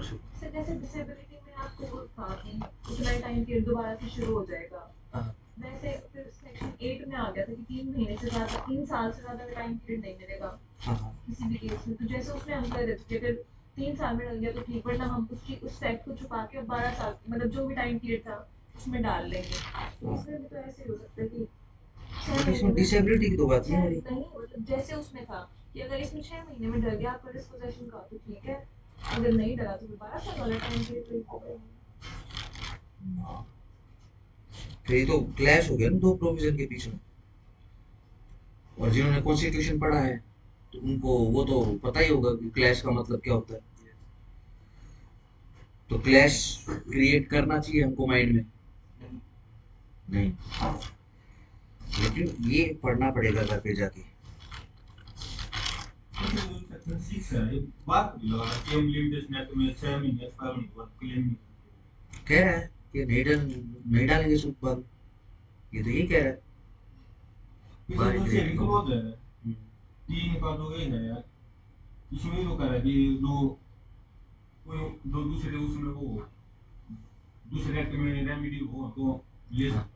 Sir जैसे disability में आपको वो था कि उतना ही टाइम पीरियड दोबारा से शुरू हो जाएगा, हाँ वैसे फिर सेक्शन 8 में आ गया था कि 3 महीने से ज्यादा 3 साल से ज्यादा टाइम पीरियड नहीं मिलेगा हाँ हाँ। किसी भी केस में। तो जैसे उसमें हम कर देते थे, अगर 3 साल में डल गया तो ठीक, वरना हम उस फैक्ट को छुपा के अब 12 साल मतलब जो भी टाइम पीरियड था उसमें डाल लेंगे। तो हाँ इसमें भी तो ऐसे ही हो सकता है कि छह बट महीने इसमें में डिसेबिलिटी की तो बात नहीं छह हो रही। नहीं मतलब जैसे उसमें था कि अगर इसमें 6 महीने में डर गया आपका डिस्पोजेशन का तो ठीक है, अगर नहीं डरा तो फिर 12 साल वाला टाइम पीरियड। हाँ, फिर ये तो क्लैश हो गया ना दो प्रोविजन के बीच में। और जिन्होंने कॉन्स्टिट्यूशन पढ़ा है तो उनको वो तो पता ही होगा कि क्लैश का मतलब क्या होता है। तो क्लैश क्रिएट करना चाहिए हमको माइंड में, नहीं। लेकिन ये पढ़ना पड़ेगा घर पे जाके। सेक्शन 6 है, ये बात भी लगा कि हम लिमिटेशन एक्ट में 6 महीने एक्सपायर होने के बाद क्लेम नहीं करते। कह रहा है कि नहीं डालेंगे सूद बाद, ये तो यही कह रहा है। इसमें बाहरी जो क्रिएट शेयरिंग करो। क्लॉज है 3 का जो ये है, इसमें ये तो कह रहा है कि जो कोई जो दूसरे उसमें वो दूसरे एक्ट में रेमेडी हो तो ले हाँ सकते हो।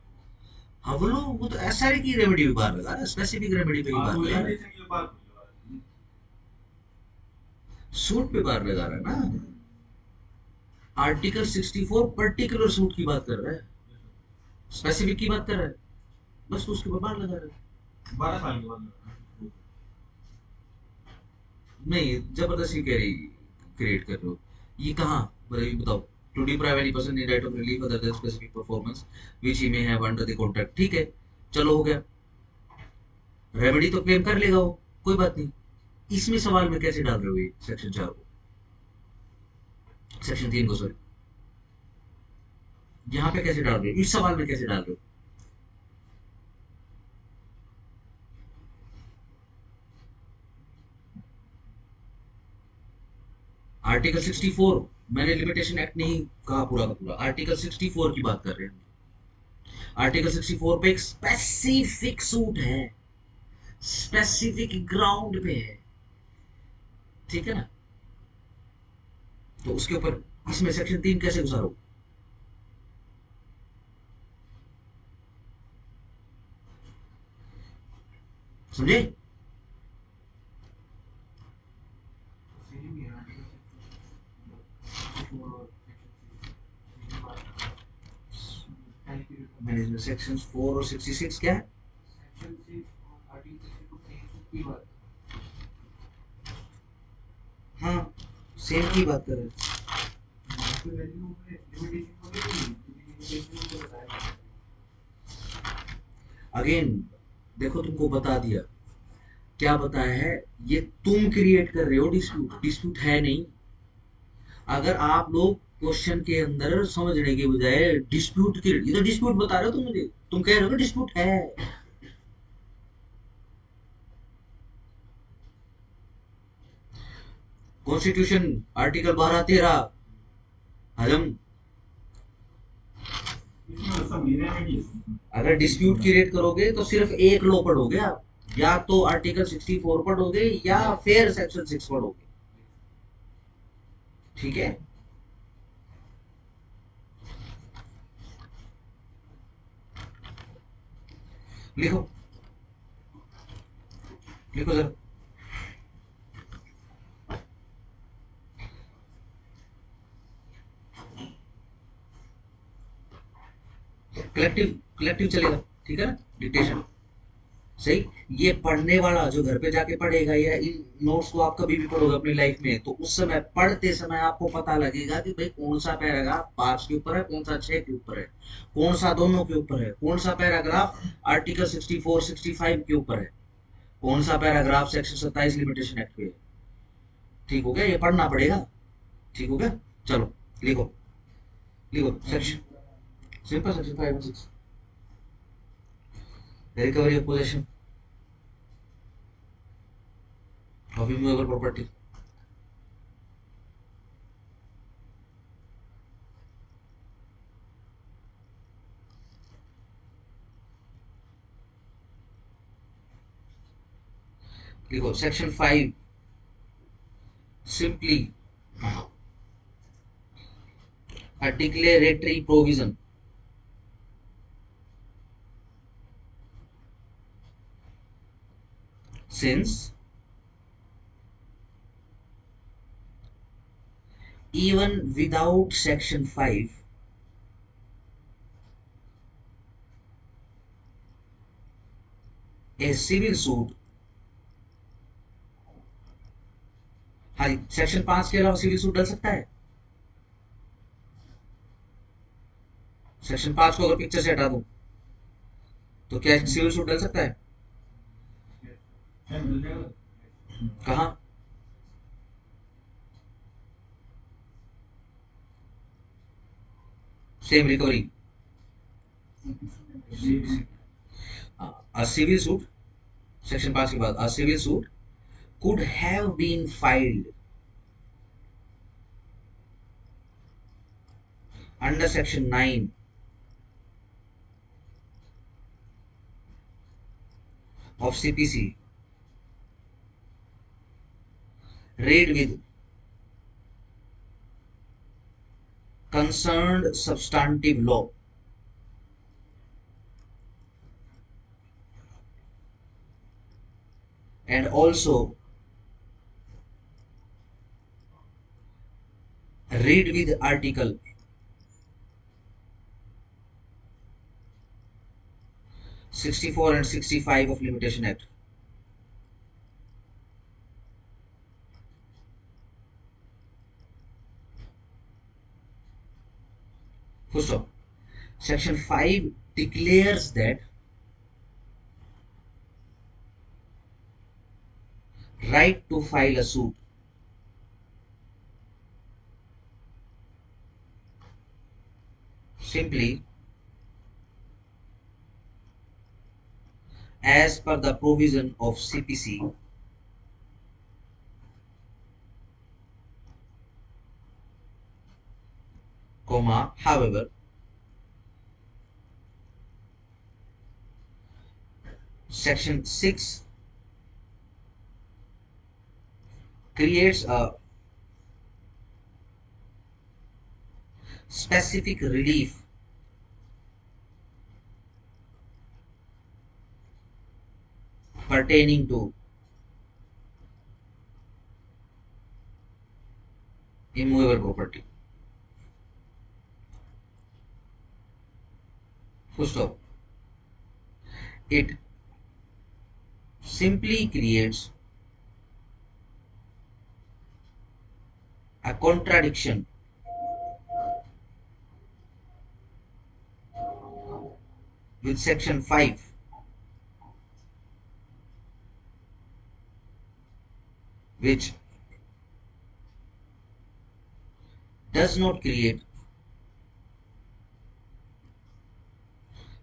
हाँ, वो तो एसआर की रेमेडी पे बात लगा रहा है, स्पेसिफिक रेमेडी पे ही हाँ बात तो लगा रहा है। लिमिटेशन की बात नहीं लगा रहा है। सूट पे बात लगा रहा है ना। आर्टिकल 64 पर्टिकुलर सूट की बात कर रहा है, स्पेसिफिक की बात कर रहा है, बस तो उसके ऊपर बात लगा रहा है। 12 साल के बाद लगा रहा है। नहीं, जबरदस्ती कह रही क्रिएट कर रहे हो। ये कहाँ, मतलब ये बताओ। To deprive any person in right of relief other than specific performance which he may have under the contract, ठीक है। चलो हो गया, रेमेडी तो क्लेम कर लेगा वो, कोई बात नहीं। इसमें सवाल में कैसे डाल रहे हो ये सेक्शन 4 को, सेक्शन 3 को सॉरी, यहाँ पे कैसे डाल रहे हो, इस सवाल में कैसे डाल रहे हो। आर्टिकल 64, मैंने लिमिटेशन एक्ट नहीं कहा पूरा का पूरा, आर्टिकल 64 की बात कर रहे हैं। आर्टिकल 64 पे एक स्पेसिफिक सूट है, स्पेसिफिक ग्राउंड पे है, ठीक है ना। तो उसके ऊपर इसमें सेक्शन 3 कैसे घुसारो, समझे। सेम ही है आर्टिकल सेक्शन 64 और सेक्शन 6 की बात कर रहा है। टाइम पीरियड का बात मैंने सेक्शन 4 और 66 क्या है। सेक्शन 6 और आर्टिकल 62 सेम सूट की बात कर हाँ, सेम की बात कर रहे हैं। रहा है। वहाँ पे वैल्यू में लिमिटेशन थोड़ी थी, लिमिटेशन में तो बताया था पहले। अगेन देखो, तुमको बता दिया, क्या बताया है। ये तुम क्रिएट कर रहे हो डिस्प्यूट, डिस्प्यूट है नहीं। अगर आप लोग क्वेश्चन के अंदर समझने के बजाय डिस्प्यूट की, ये तो डिस्प्यूट बता रहे हो तुम मुझे, तुम कह रहे हो कि डिस्प्यूट है। कॉन्स्टिट्यूशन आर्टिकल 12-13 हजम। इसमें तो सब रेमेडी है। अगर डिस्प्यूट क्रिएट करोगे तो सिर्फ एक लो पढ़ोगे आप, या तो आर्टिकल 64 पढ़ोगे या फिर सेक्शन 6 पढ़ोगे, ठीक है। लिखो, लिखो सर। कलेक्टिव, कलेक्टिव चलेगा, ठीक है ना, डिक्टेशन सही। ये पढ़ने वाला जो घर पे जाके पढ़ेगा या इन नोट्स को आप कभी भी पढ़ोगे अपनी लाइफ में, तो उस समय पढ़ते समय आपको पता लगेगा कि भाई कौन सा पैराग्राफ 5 के ऊपर है, कौन सा 6 के ऊपर है, कौन सा दोनों के ऊपर है, कौन सा पैराग्राफ आर्टिकल 64 65 के ऊपर है, कौन सा पैराग्राफ सेक्शन 27 लिमिटेशन एक्ट पे है। ठीक हो गया, ये पढ़ना पड़ेगा, ठीक हो गया। चलो लिखो, लिखो सेक्शन, सिंपल सेक्शन 5 और 6, recovery of possession of immovable property. देखो section 5 simply a declaratory provision since even without section 5 a civil suit, हाँ सेक्शन 5 के अलावा सिविल सूट डल सकता है। सेक्शन 5 को अगर पिक्चर से हटा दूं तो क्या सिविल सूट डल सकता है? कहाँ? Same recovery a civil suit, section 5 के बाद a civil suit could have been filed under section 9 of CPC, read with concerned substantive law and also read with article 64 and 65 of Limitation Act. Full stop. Section 5 declares that right to file a suit simply as per the provision of CPC comma however section 6 creates a specific relief pertaining to immovable property. Full stop. It simply creates a contradiction with section 5 which does not create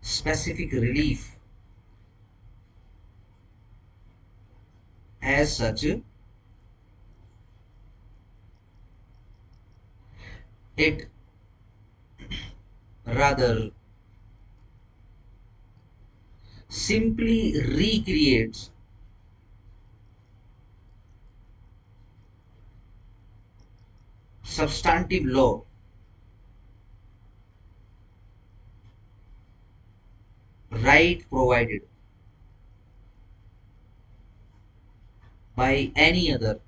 specific relief as such. It rather simply recreates substantive law right provided by any other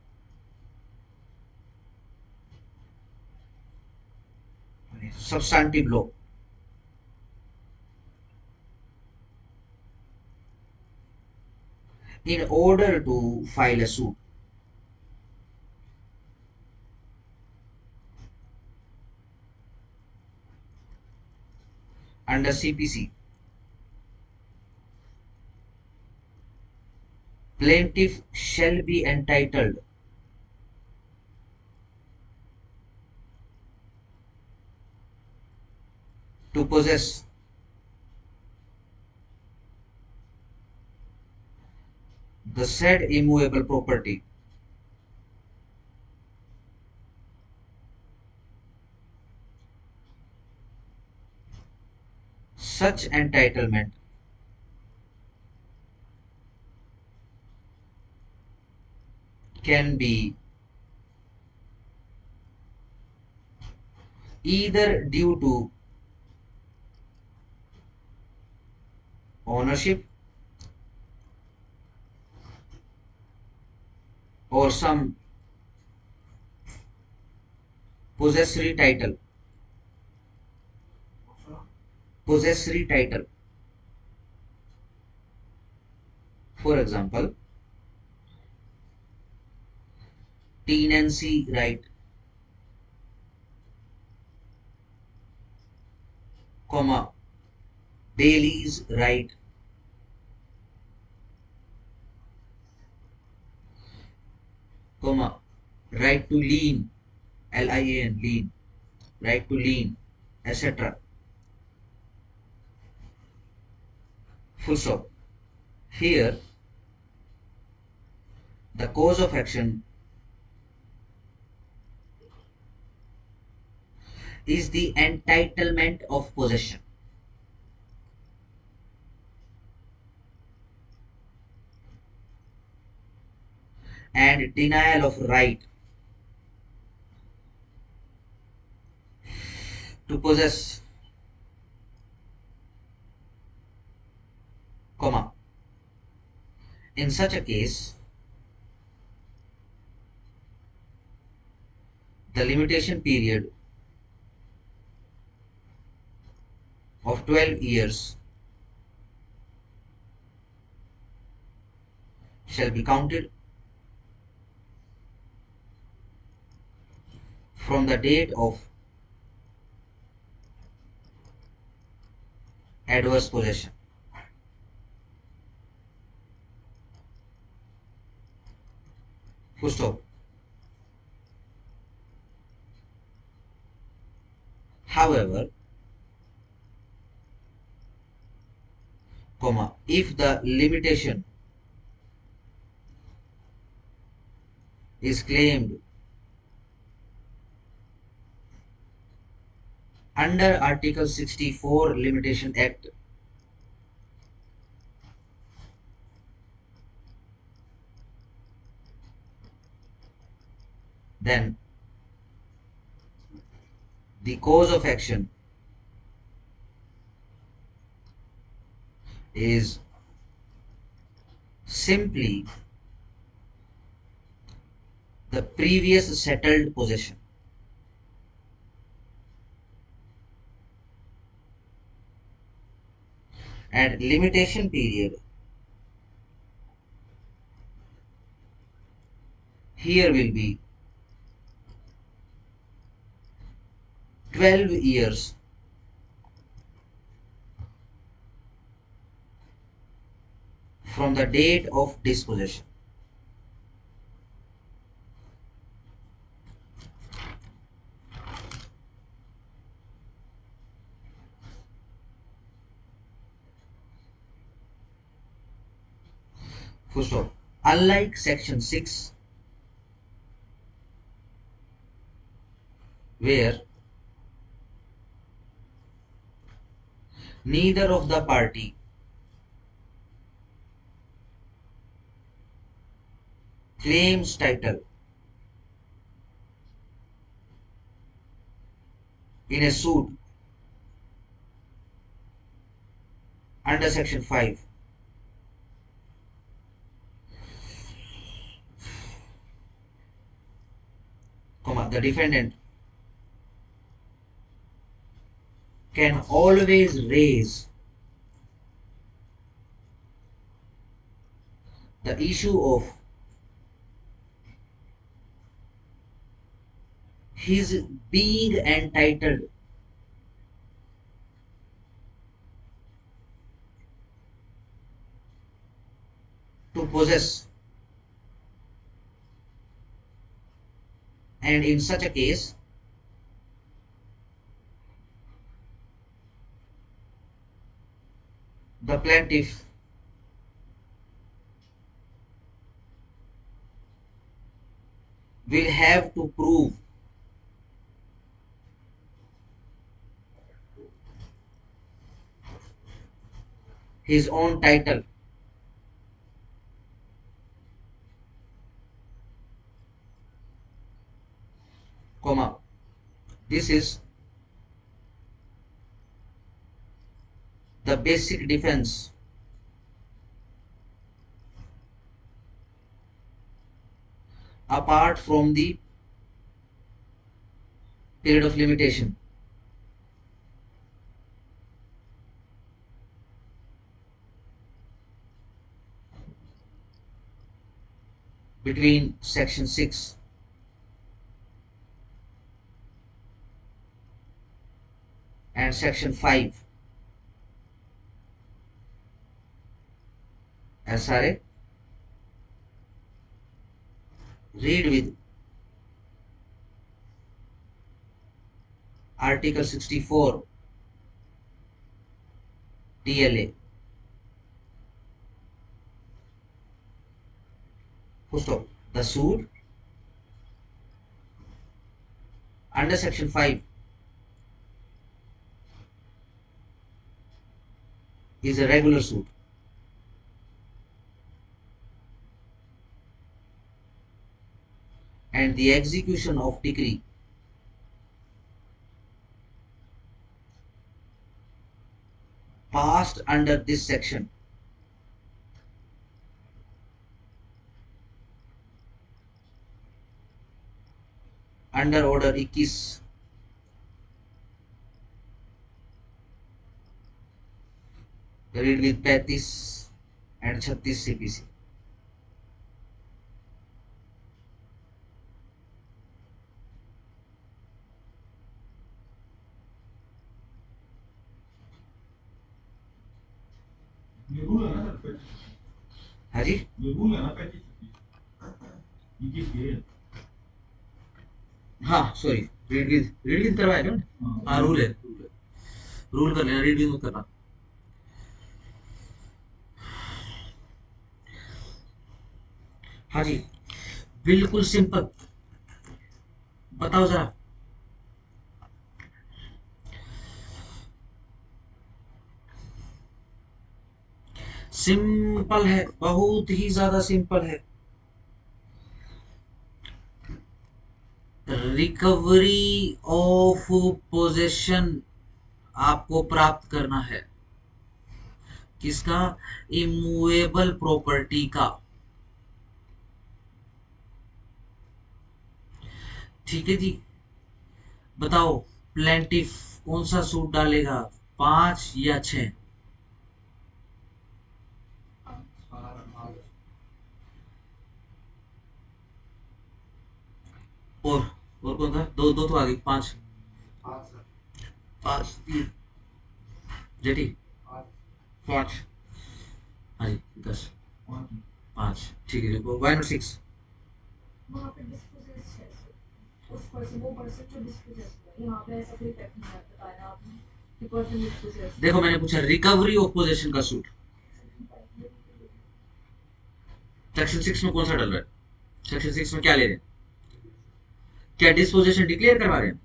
substantive law in order to file a suit. Under CPC, plaintiff shall be entitled to possess the said immovable property such entitlement can be either due to ownership or some possessory title. Possessory title. For example, tenancy right, comma, Bailey's right, comma, right to lien, LIAN, lien, right to lien, etc. Full stop. Here, the cause of action is the entitlement of possession. And denial of right to possess, comma. In such a case, the limitation period of 12 years shall be counted from the date of adverse possession. Full stop. However, comma, if the limitation is claimed under Article 64 Limitation Act, then the cause of action is simply the previous settled possession. And limitation period here will be 12 years from the date of dispossession. Full stop. Unlike section 6, where neither of the party claims title in a suit under section 5, comma, the defendant can always raise the issue of his being entitled to possess, and in such a case the plaintiff will have to prove his own title, comma, this is the basic defense apart from the period of limitation between section 6 and section 5 SRA, read with Article 64 TLA. Full stop. The suit under section 5 is a regular suit. And the execution of decree passed under this section under order 21 read with 35 and 36 CPC. ये rule है ना sir, हाँ जी, ये rule है ना 35 के। हाँ sorry, read with करवाया क्या? हाँ रूल है, रूल कर लेना, रीड विद मत करना। हाँ जी, बिल्कुल सिंपल, बताओ जरा। सिंपल है, बहुत ही ज्यादा सिंपल है। रिकवरी ऑफ पोजेशन आपको प्राप्त करना है, किसका? इमूवेबल प्रॉपर्टी का। ठीक है जी, बताओ प्लेंटिफ कौन सा सूट डालेगा, 5 या 6? और कौन था? दो दो तो आ गई, 5 5 3 जेठी 5। हाँ जी 10 5, ठीक है। Why not 6? वहाँ पे डिस्पोजेस है उस पर्सन, वो पर्सन जो डिस्पोजेस हुआ, यहाँ पे ऐसा कोई फैक्ट नहीं बताया आपने कि पर्सन डिस्पोजेस। देखो मैंने पूछा रिकवरी ऑफ पोजेशन का सूट, सेक्शन 6 में कौन सा डल रहा है? सेक्शन 6 में क्या ले रहे हैं? क्या डिस्पोजेशन डिक्लेयर करवा रहे हैं?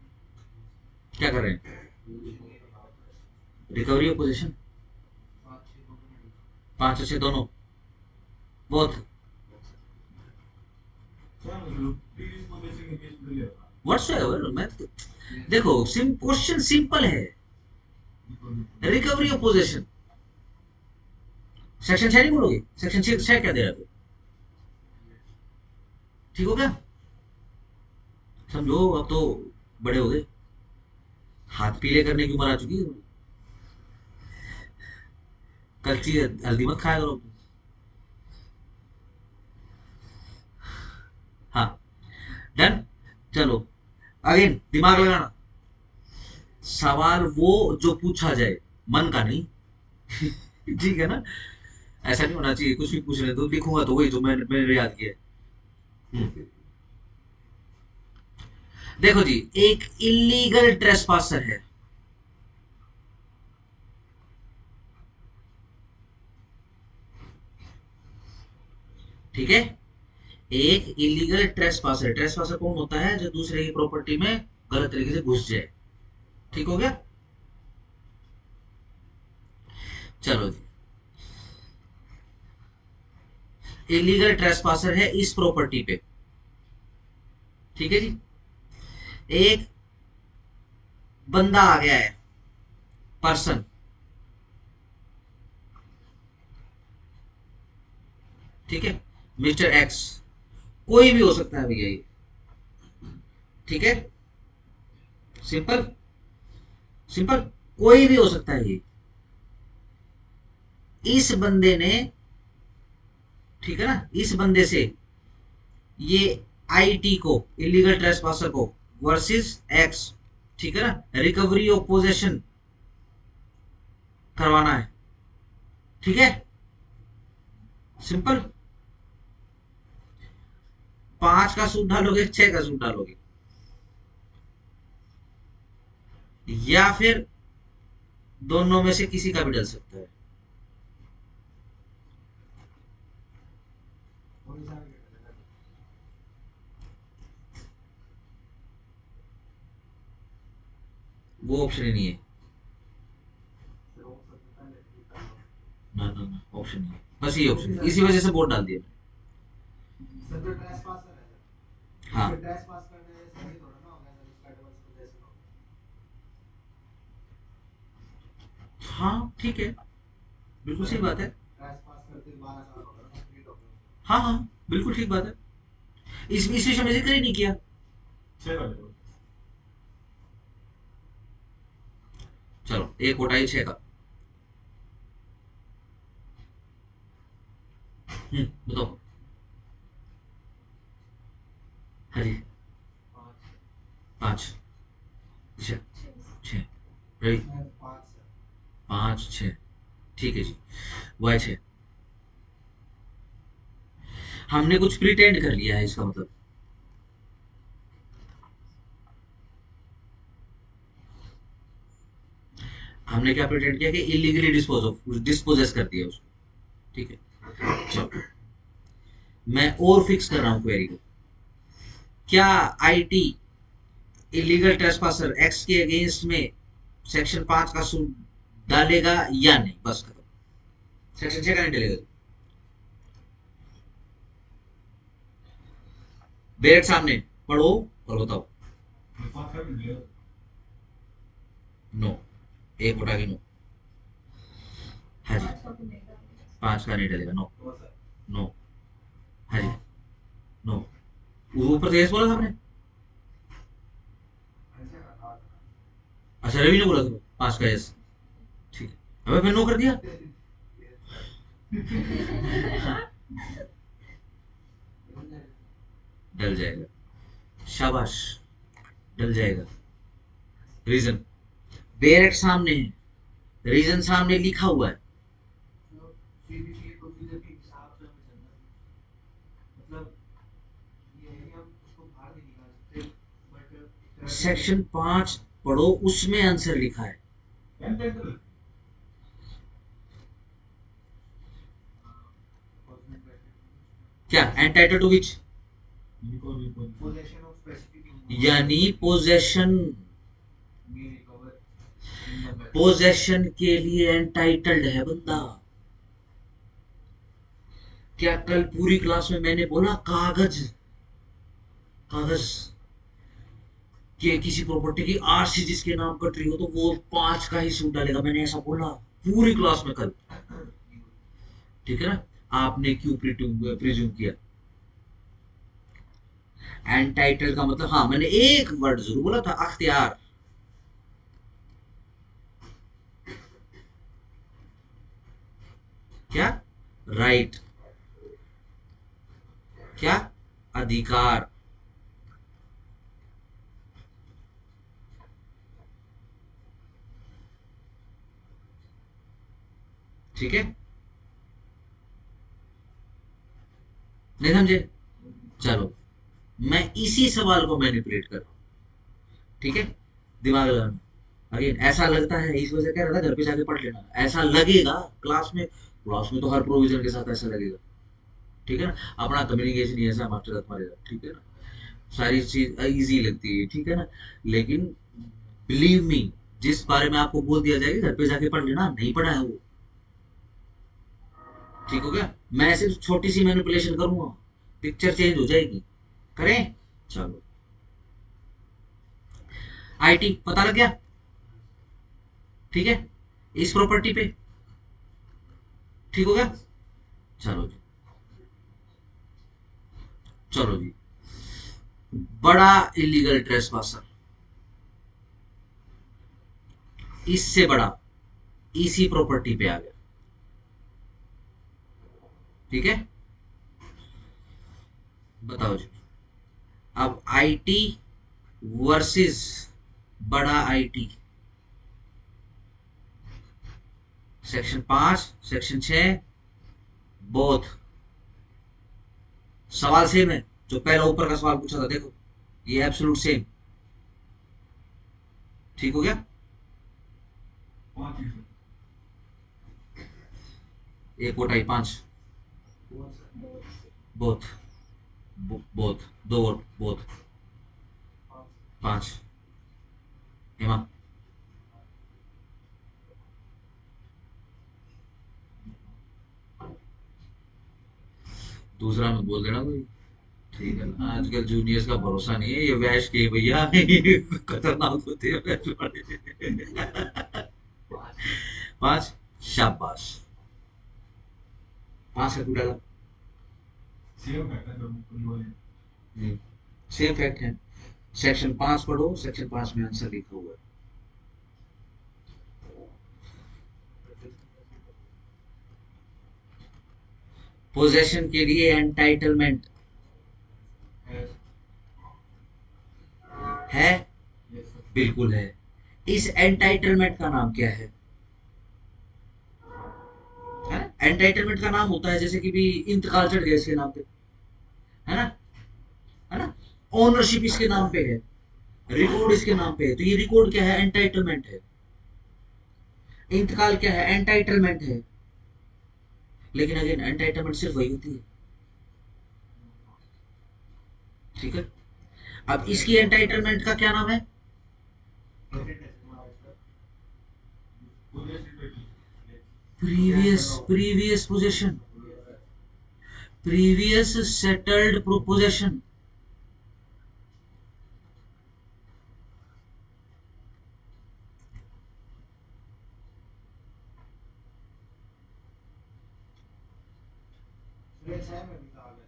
क्या कर रहे हैं? रिकवरी ऑफ पोजेशन 5 और 6 दोनों, बोथ। व्हाट्सएवर मैं देखो क्वेश्चन सिंपल है। रिकवरी ऑफ पोजेशन सेक्शन 6 नहीं बोलोगे? सेक्शन 6 क्या दे रहा है? ठीक हो गया, समझो। अब तो बड़े हो गए, हाथ पीले करने की उम्र आ चुकी है। कच्ची हल्दी मत खाया करो। हाँ डन, चलो अगेन दिमाग लगाना। सवाल वो जो पूछा जाए, मन का नहीं। ठीक है ना? ऐसा नहीं होना चाहिए कुछ भी पूछने तो लिखूंगा तो वही जो मैंने याद किया है। देखो जी, एक इलीगल ट्रेसपासर है, ठीक है? एक इलीगल ट्रेसपासर, ट्रेसपासर कौन होता है? जो दूसरे की प्रॉपर्टी में गलत तरीके से घुस जाए। ठीक हो गया? चलो जी, इलीगल ट्रेसपासर है इस प्रॉपर्टी पे, ठीक है जी? एक बंदा आ गया है, पर्सन, ठीक है, मिस्टर एक्स कोई भी हो सकता है भैया ये, ठीक है, सिंपल सिंपल, कोई भी हो सकता है ये। इस बंदे ने, ठीक है ना, इस बंदे से ये आईटी को, इलीगल ट्रेसपासर को, वर्सेस एक्स, ठीक है ना, रिकवरी ऑफ पोजेशन करवाना है, ठीक है, सिंपल। 5 का सूट डालोगे, 6 का सूट डालोगे, या फिर दोनों में से किसी का भी डल सकता है। वो ऑप्शन ही नहीं है, ना ना ना, ऑप्शन नहीं है, बस ये ऑप्शन है, इसी वजह से वोट डाल दिया सर जो ट्रेस पासर है सर, हाँ उसके ट्रेस पास करने से ये थोड़ा ना होगा सर, उसका डबल पोजेशन होगा। हाँ, ठीक है, बिल्कुल सही बात है, ट्रेस पास करते 12 साल होगा ना, कंप्लीट हो गया। हाँ हाँ, बिल्कुल ठीक बात है, इस विषय में जिक्र ही नहीं किया। 6 का देखो। चलो एक वोट आई 6 का। बताओ। हाँ जी, 5 6 6 रवि, 5 सर। 5 6, ठीक है जी, वाई 6। हमने कुछ प्रिटेंड कर लिया है इसका मतलब, हमने क्या प्रिटेंड किया कि इलीगली डिस्पोजेस कर दिया उसको, ठीक है। चलो मैं और फिक्स कर रहा हूं क्वेरी को, क्या आईटी इलीगल ट्रेसपासर एक्स के अगेंस्ट में सेक्शन 5 का सूट डालेगा या नहीं, बस खत्म, सेक्शन 6 का नहीं डालेगा। डायरेक्ट सामने पढ़ो और बताओ। 5 का भी मिलेगा। नो, एक उठा के नो, हाँ जी, 5 का तो नहीं डालेगा। 5 का नहीं डलेगा, नो तो सर नो, हाँ जी, नो, ऊपर से यस बोला था आपने, ऐसे का अच्छा रवि ने बोला था 5 का यस, ठीक है, हमें फिर नो कर दिया। डल जाएगा, शाबाश, डल जाएगा। रीजन डायरेक्ट सामने है, रीजन सामने लिखा हुआ है, सीबीसी प्रोसीजर के हिसाब से हमें चलना है। मतलब ये है कि हम उसको बाहर नहीं निकाल सकते, बट सेक्शन 5 पढ़ो, उसमें आंसर लिखा है। एंटाइटल क्या entitle to which, recovery possession of specific यानी पोजेशन, में रिकवर पोजेशन के लिए एंटाइटल्ड है बंदा। क्या कल पूरी क्लास में मैंने बोला कागज, कागज कि किसी प्रॉपर्टी की आरसी जिसके नाम कट रही हो तो वो 5 का ही सूट डालेगा, मैंने ऐसा बोला पूरी क्लास में कल, ठीक है ना। आपने क्यों प्रिज्यूम किया, एंटाइटल का मतलब, हाँ मैंने एक वर्ड जरूर बोला था, अख्तियार, क्या राइट, क्या अधिकार, ठीक है, नहीं समझे। चलो मैं इसी सवाल को मैनिपुलेट कर रहा हूं, ठीक है, दिमाग लगाना। अगेन ऐसा लगता है, इस वजह से कह रहा था घर पे जाके पढ़ लेना, ऐसा लगेगा क्लास में, क्लास में तो हर प्रोविजन के साथ ऐसा लगेगा, ठीक है ना, अपना कम्युनिकेशन ही ऐसा मास्टर तक मारेगा, ठीक है ना, सारी चीज इजी लगती है, ठीक है ना, लेकिन बिलीव मी, जिस बारे में आपको बोल दिया जाएगा घर पे जाके पढ़ लेना, नहीं पढ़ा है वो, ठीक हो गया। मैं सिर्फ छोटी सी मैनिपुलेशन करूंगा, पिक्चर चेंज हो जाएगी, करें। चलो आईटी पता लग गया, ठीक है, इस प्रॉपर्टी पे, ठीक हो गया, चलो जी। चलो जी, बड़ा इलीगल ट्रेसपासर, इससे बड़ा इसी प्रॉपर्टी पे आ गया, ठीक है। बताओ जी, अब आईटी वर्सेस बड़ा आईटी, सेक्शन 5 सेक्शन 6 बोथ सवाल सेम है। जो पहला ऊपर का सवाल पूछा था, देखो ये एब्सोल्यूट सेम, ठीक हो गया। 5 ही एक वोट आई 5, कौन सा both, both 2 vote, both 5। Hema, दूसरा मत बोल देना कोई, ठीक है ना। आजकल जूनियर्स का भरोसा नहीं है, ये वैश के भैया ये खतरनाक होते हैं वैश वाले। 5, शाबाश, 5 का डाला। सेम फैक्टर है ऊपर वाले। सेम फैक्ट है। सेक्शन 5 पढ़ो, सेक्शन 5 में आंसर लिखा हुआ है। पोजेशन के लिए एंटाइटलमेंट है, बिल्कुल है। इस एंटाइटलमेंट का नाम क्या है? एंटाइटलमेंट का नाम होता है जैसे कि भी इंतकाल चढ़ गया इसके नाम पे, है ना, है ना। ओनरशिप इसके नाम पे है, रिकॉर्ड इसके नाम पे है, तो ये रिकॉर्ड क्या है? एंटाइटलमेंट है। इंतकाल क्या है? एंटाइटलमेंट है। लेकिन अगेन एंटाइटलमेंट सिर्फ वही होती है, ठीक है। अब इसकी एंटाइटलमेंट का क्या नाम है? Previous possession, previous settled possession. Sir 6 में भी था आगे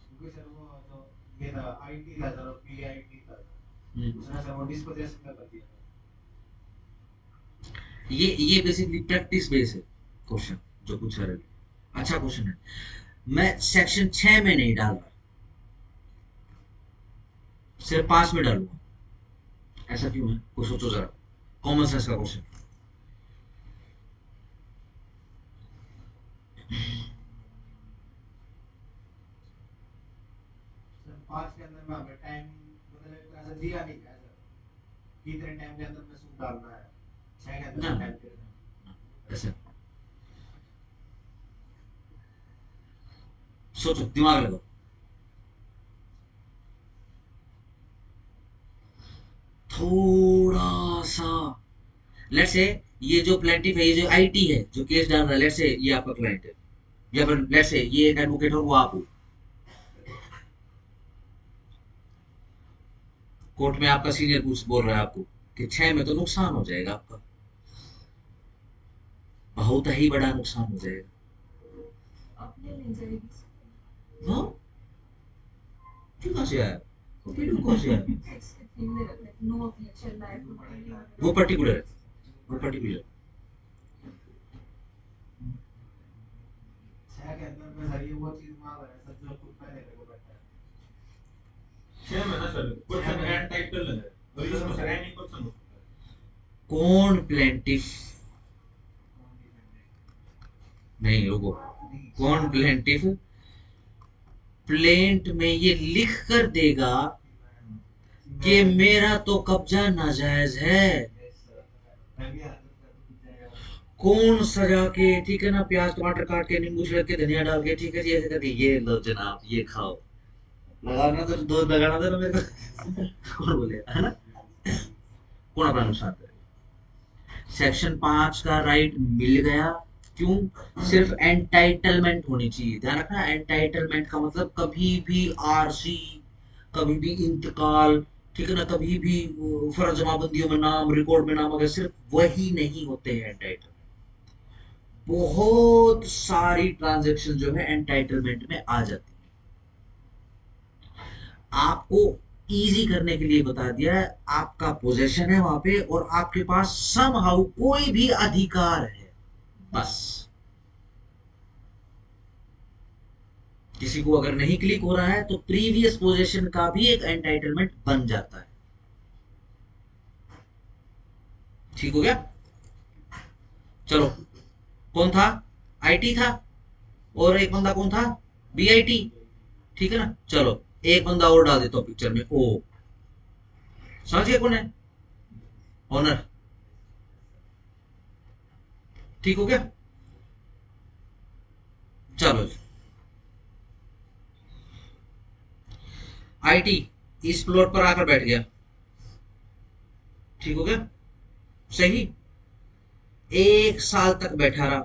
क्योंकि सर वो जो ये था आईटी था सर, पीआईटी था, उसने सर वो डिस्पोजेशन का कर दिया था। ये बेसिकली प्रैक्टिस बेस है क्वेश्चन जो पूछा रहे। अच्छा क्वेश्चन है। मैं सेक्शन 6 में नहीं डाल रहा, सिर्फ 5 में डालूंगा। ऐसा क्यों है? कुछ सोचो जरा, कॉमन सेंस का क्वेश्चन। सर 5 के अंदर में हमें टाइम मतलब एक तरह से दिया नहीं गया सर, कितने टाइम के अंदर में सूट डालना है। 6 के अंदर ना टाइम दे रहे हैं। ऐसा सोचो, दिमाग लगाओ। थोड़ा सा, लेट्स से ये जो प्लेंटिफ है, ये जो आईटी है जो केस डाल रहा है, लेट्स से ये आपका क्लाइंट है, या फिर लेट्स से ये एक एडवोकेट हो, वो आप हो। कोर्ट में आपका सीनियर पूछ बोल रहा है आपको कि 6 में तो नुकसान हो जाएगा आपका, बहुत ही बड़ा नुकसान हो जाएगा। अपने नहीं जाएगी। हाँ, क्यों कहाँ से आया? ओपिनियन कौन से आया? 6 के थीम में रख लेते, नो ऑफिशियल लाइफ। वो पर्टिकुलर है, वो पर्टिकुलर। 6 के अंदर में सर ये वो चीज मांग रहा है सर जो खुद पहले देखो बैठा है। 6 में ना सर क्वेश्चन एंड टाइटल है और इसमें सर एनी क्वेश्चन हो सकता है। कौन प्लेंटिफ? नहीं, रुको, कौन प्लेंटिफ प्लेंट में ये लिख कर देगा कि मेरा तो कब्जा नाजायज है? कौन सजा के, ठीक है ना, प्याज टमाटर काट के, नींबू छिड़क के, धनिया डाल के, ठीक है जी, ऐसे करके ये लो जनाब, ये खाओ, लगाना तो दो लगाना था ना मेरे को। कौन बोलेगा, है ना? कौन अपना नुकसान करेगा? सेक्शन 5 का राइट मिल गया। क्यों? सिर्फ एंटाइटलमेंट होनी चाहिए। ध्यान रखना, एंटाइटलमेंट का मतलब कभी भी आरसी, कभी भी इंतकाल, ठीक है ना, कभी भी फर्ज जमाबंदियों में नाम, रिकॉर्ड में नाम, अगर सिर्फ वही नहीं होते हैं एंटाइटल। बहुत सारी ट्रांजैक्शन जो है एंटाइटलमेंट में आ जाती है। आपको इजी करने के लिए बता दिया है, आपका पोजेशन है वहां पे और आपके पास समहाउ कोई भी अधिकार है, बस। किसी को अगर नहीं क्लिक हो रहा है तो प्रीवियस पोजेशन का भी एक एंटाइटलमेंट बन जाता है। ठीक हो गया? चलो, कौन था? आईटी था, और एक बंदा कौन था? बीआईटी। ठीक है ना? चलो, एक बंदा और डाल देता हूं पिक्चर में, ओ। समझ गया कौन है? ऑनर। ठीक हो गया? चलो, आईटी इस प्लॉट पर आकर बैठ गया। ठीक हो गया? सही। 1 साल तक बैठा रहा।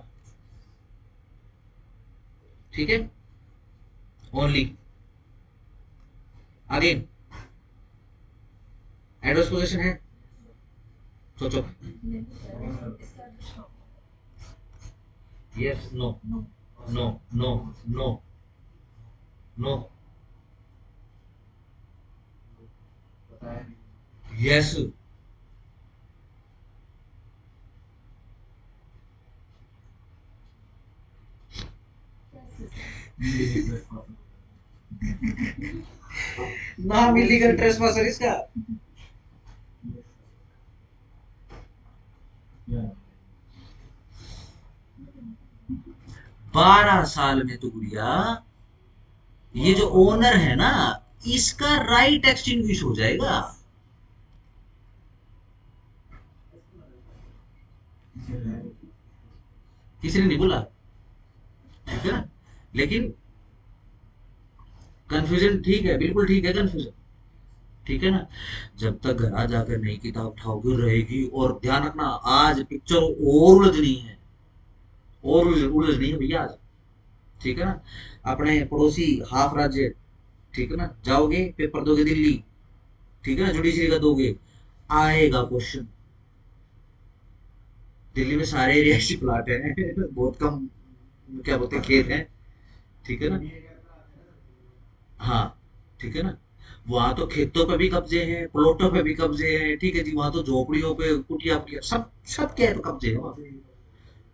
ठीक है? ओनली अगेन एडवर्स पोजीशन है, सोचो। Yes, no, no, no, no, no, yes. नाम इलीगल ट्रेसपासर इसका। 12 साल में तो गुड़िया, ये जो ओनर है ना, इसका राइट एक्सटिंग्विश हो जाएगा। किसी ने नहीं बोला, ठीक है ना? लेकिन कंफ्यूजन ठीक है, बिल्कुल ठीक है कंफ्यूजन। ठीक है ना? जब तक घर आ जाकर नई किताब उठाओगे रहेगी। और ध्यान रखना, आज पिक्चर और उलझनी है, और उलझनी है भैया आज। ठीक है ना? अपने पड़ोसी हाफ राज्य, ठीक है ना, जाओगे पेपर दोगे दिल्ली, ठीक है ना, जुडिशरी का दोगे, आएगा क्वेश्चन। दिल्ली में सारे रिहायशी प्लाट है बहुत कम क्या बोलते हैं खेत हैं। ठीक है ना? हाँ, ठीक है ना? वहां तो खेतों पे भी कब्जे हैं, प्लॉटों पे भी कब्जे हैं। ठीक है जी? वहां तो झोपड़ियों पे, कुटिया पुटिया, सब सब क्या है, कब्जे हैं वहां।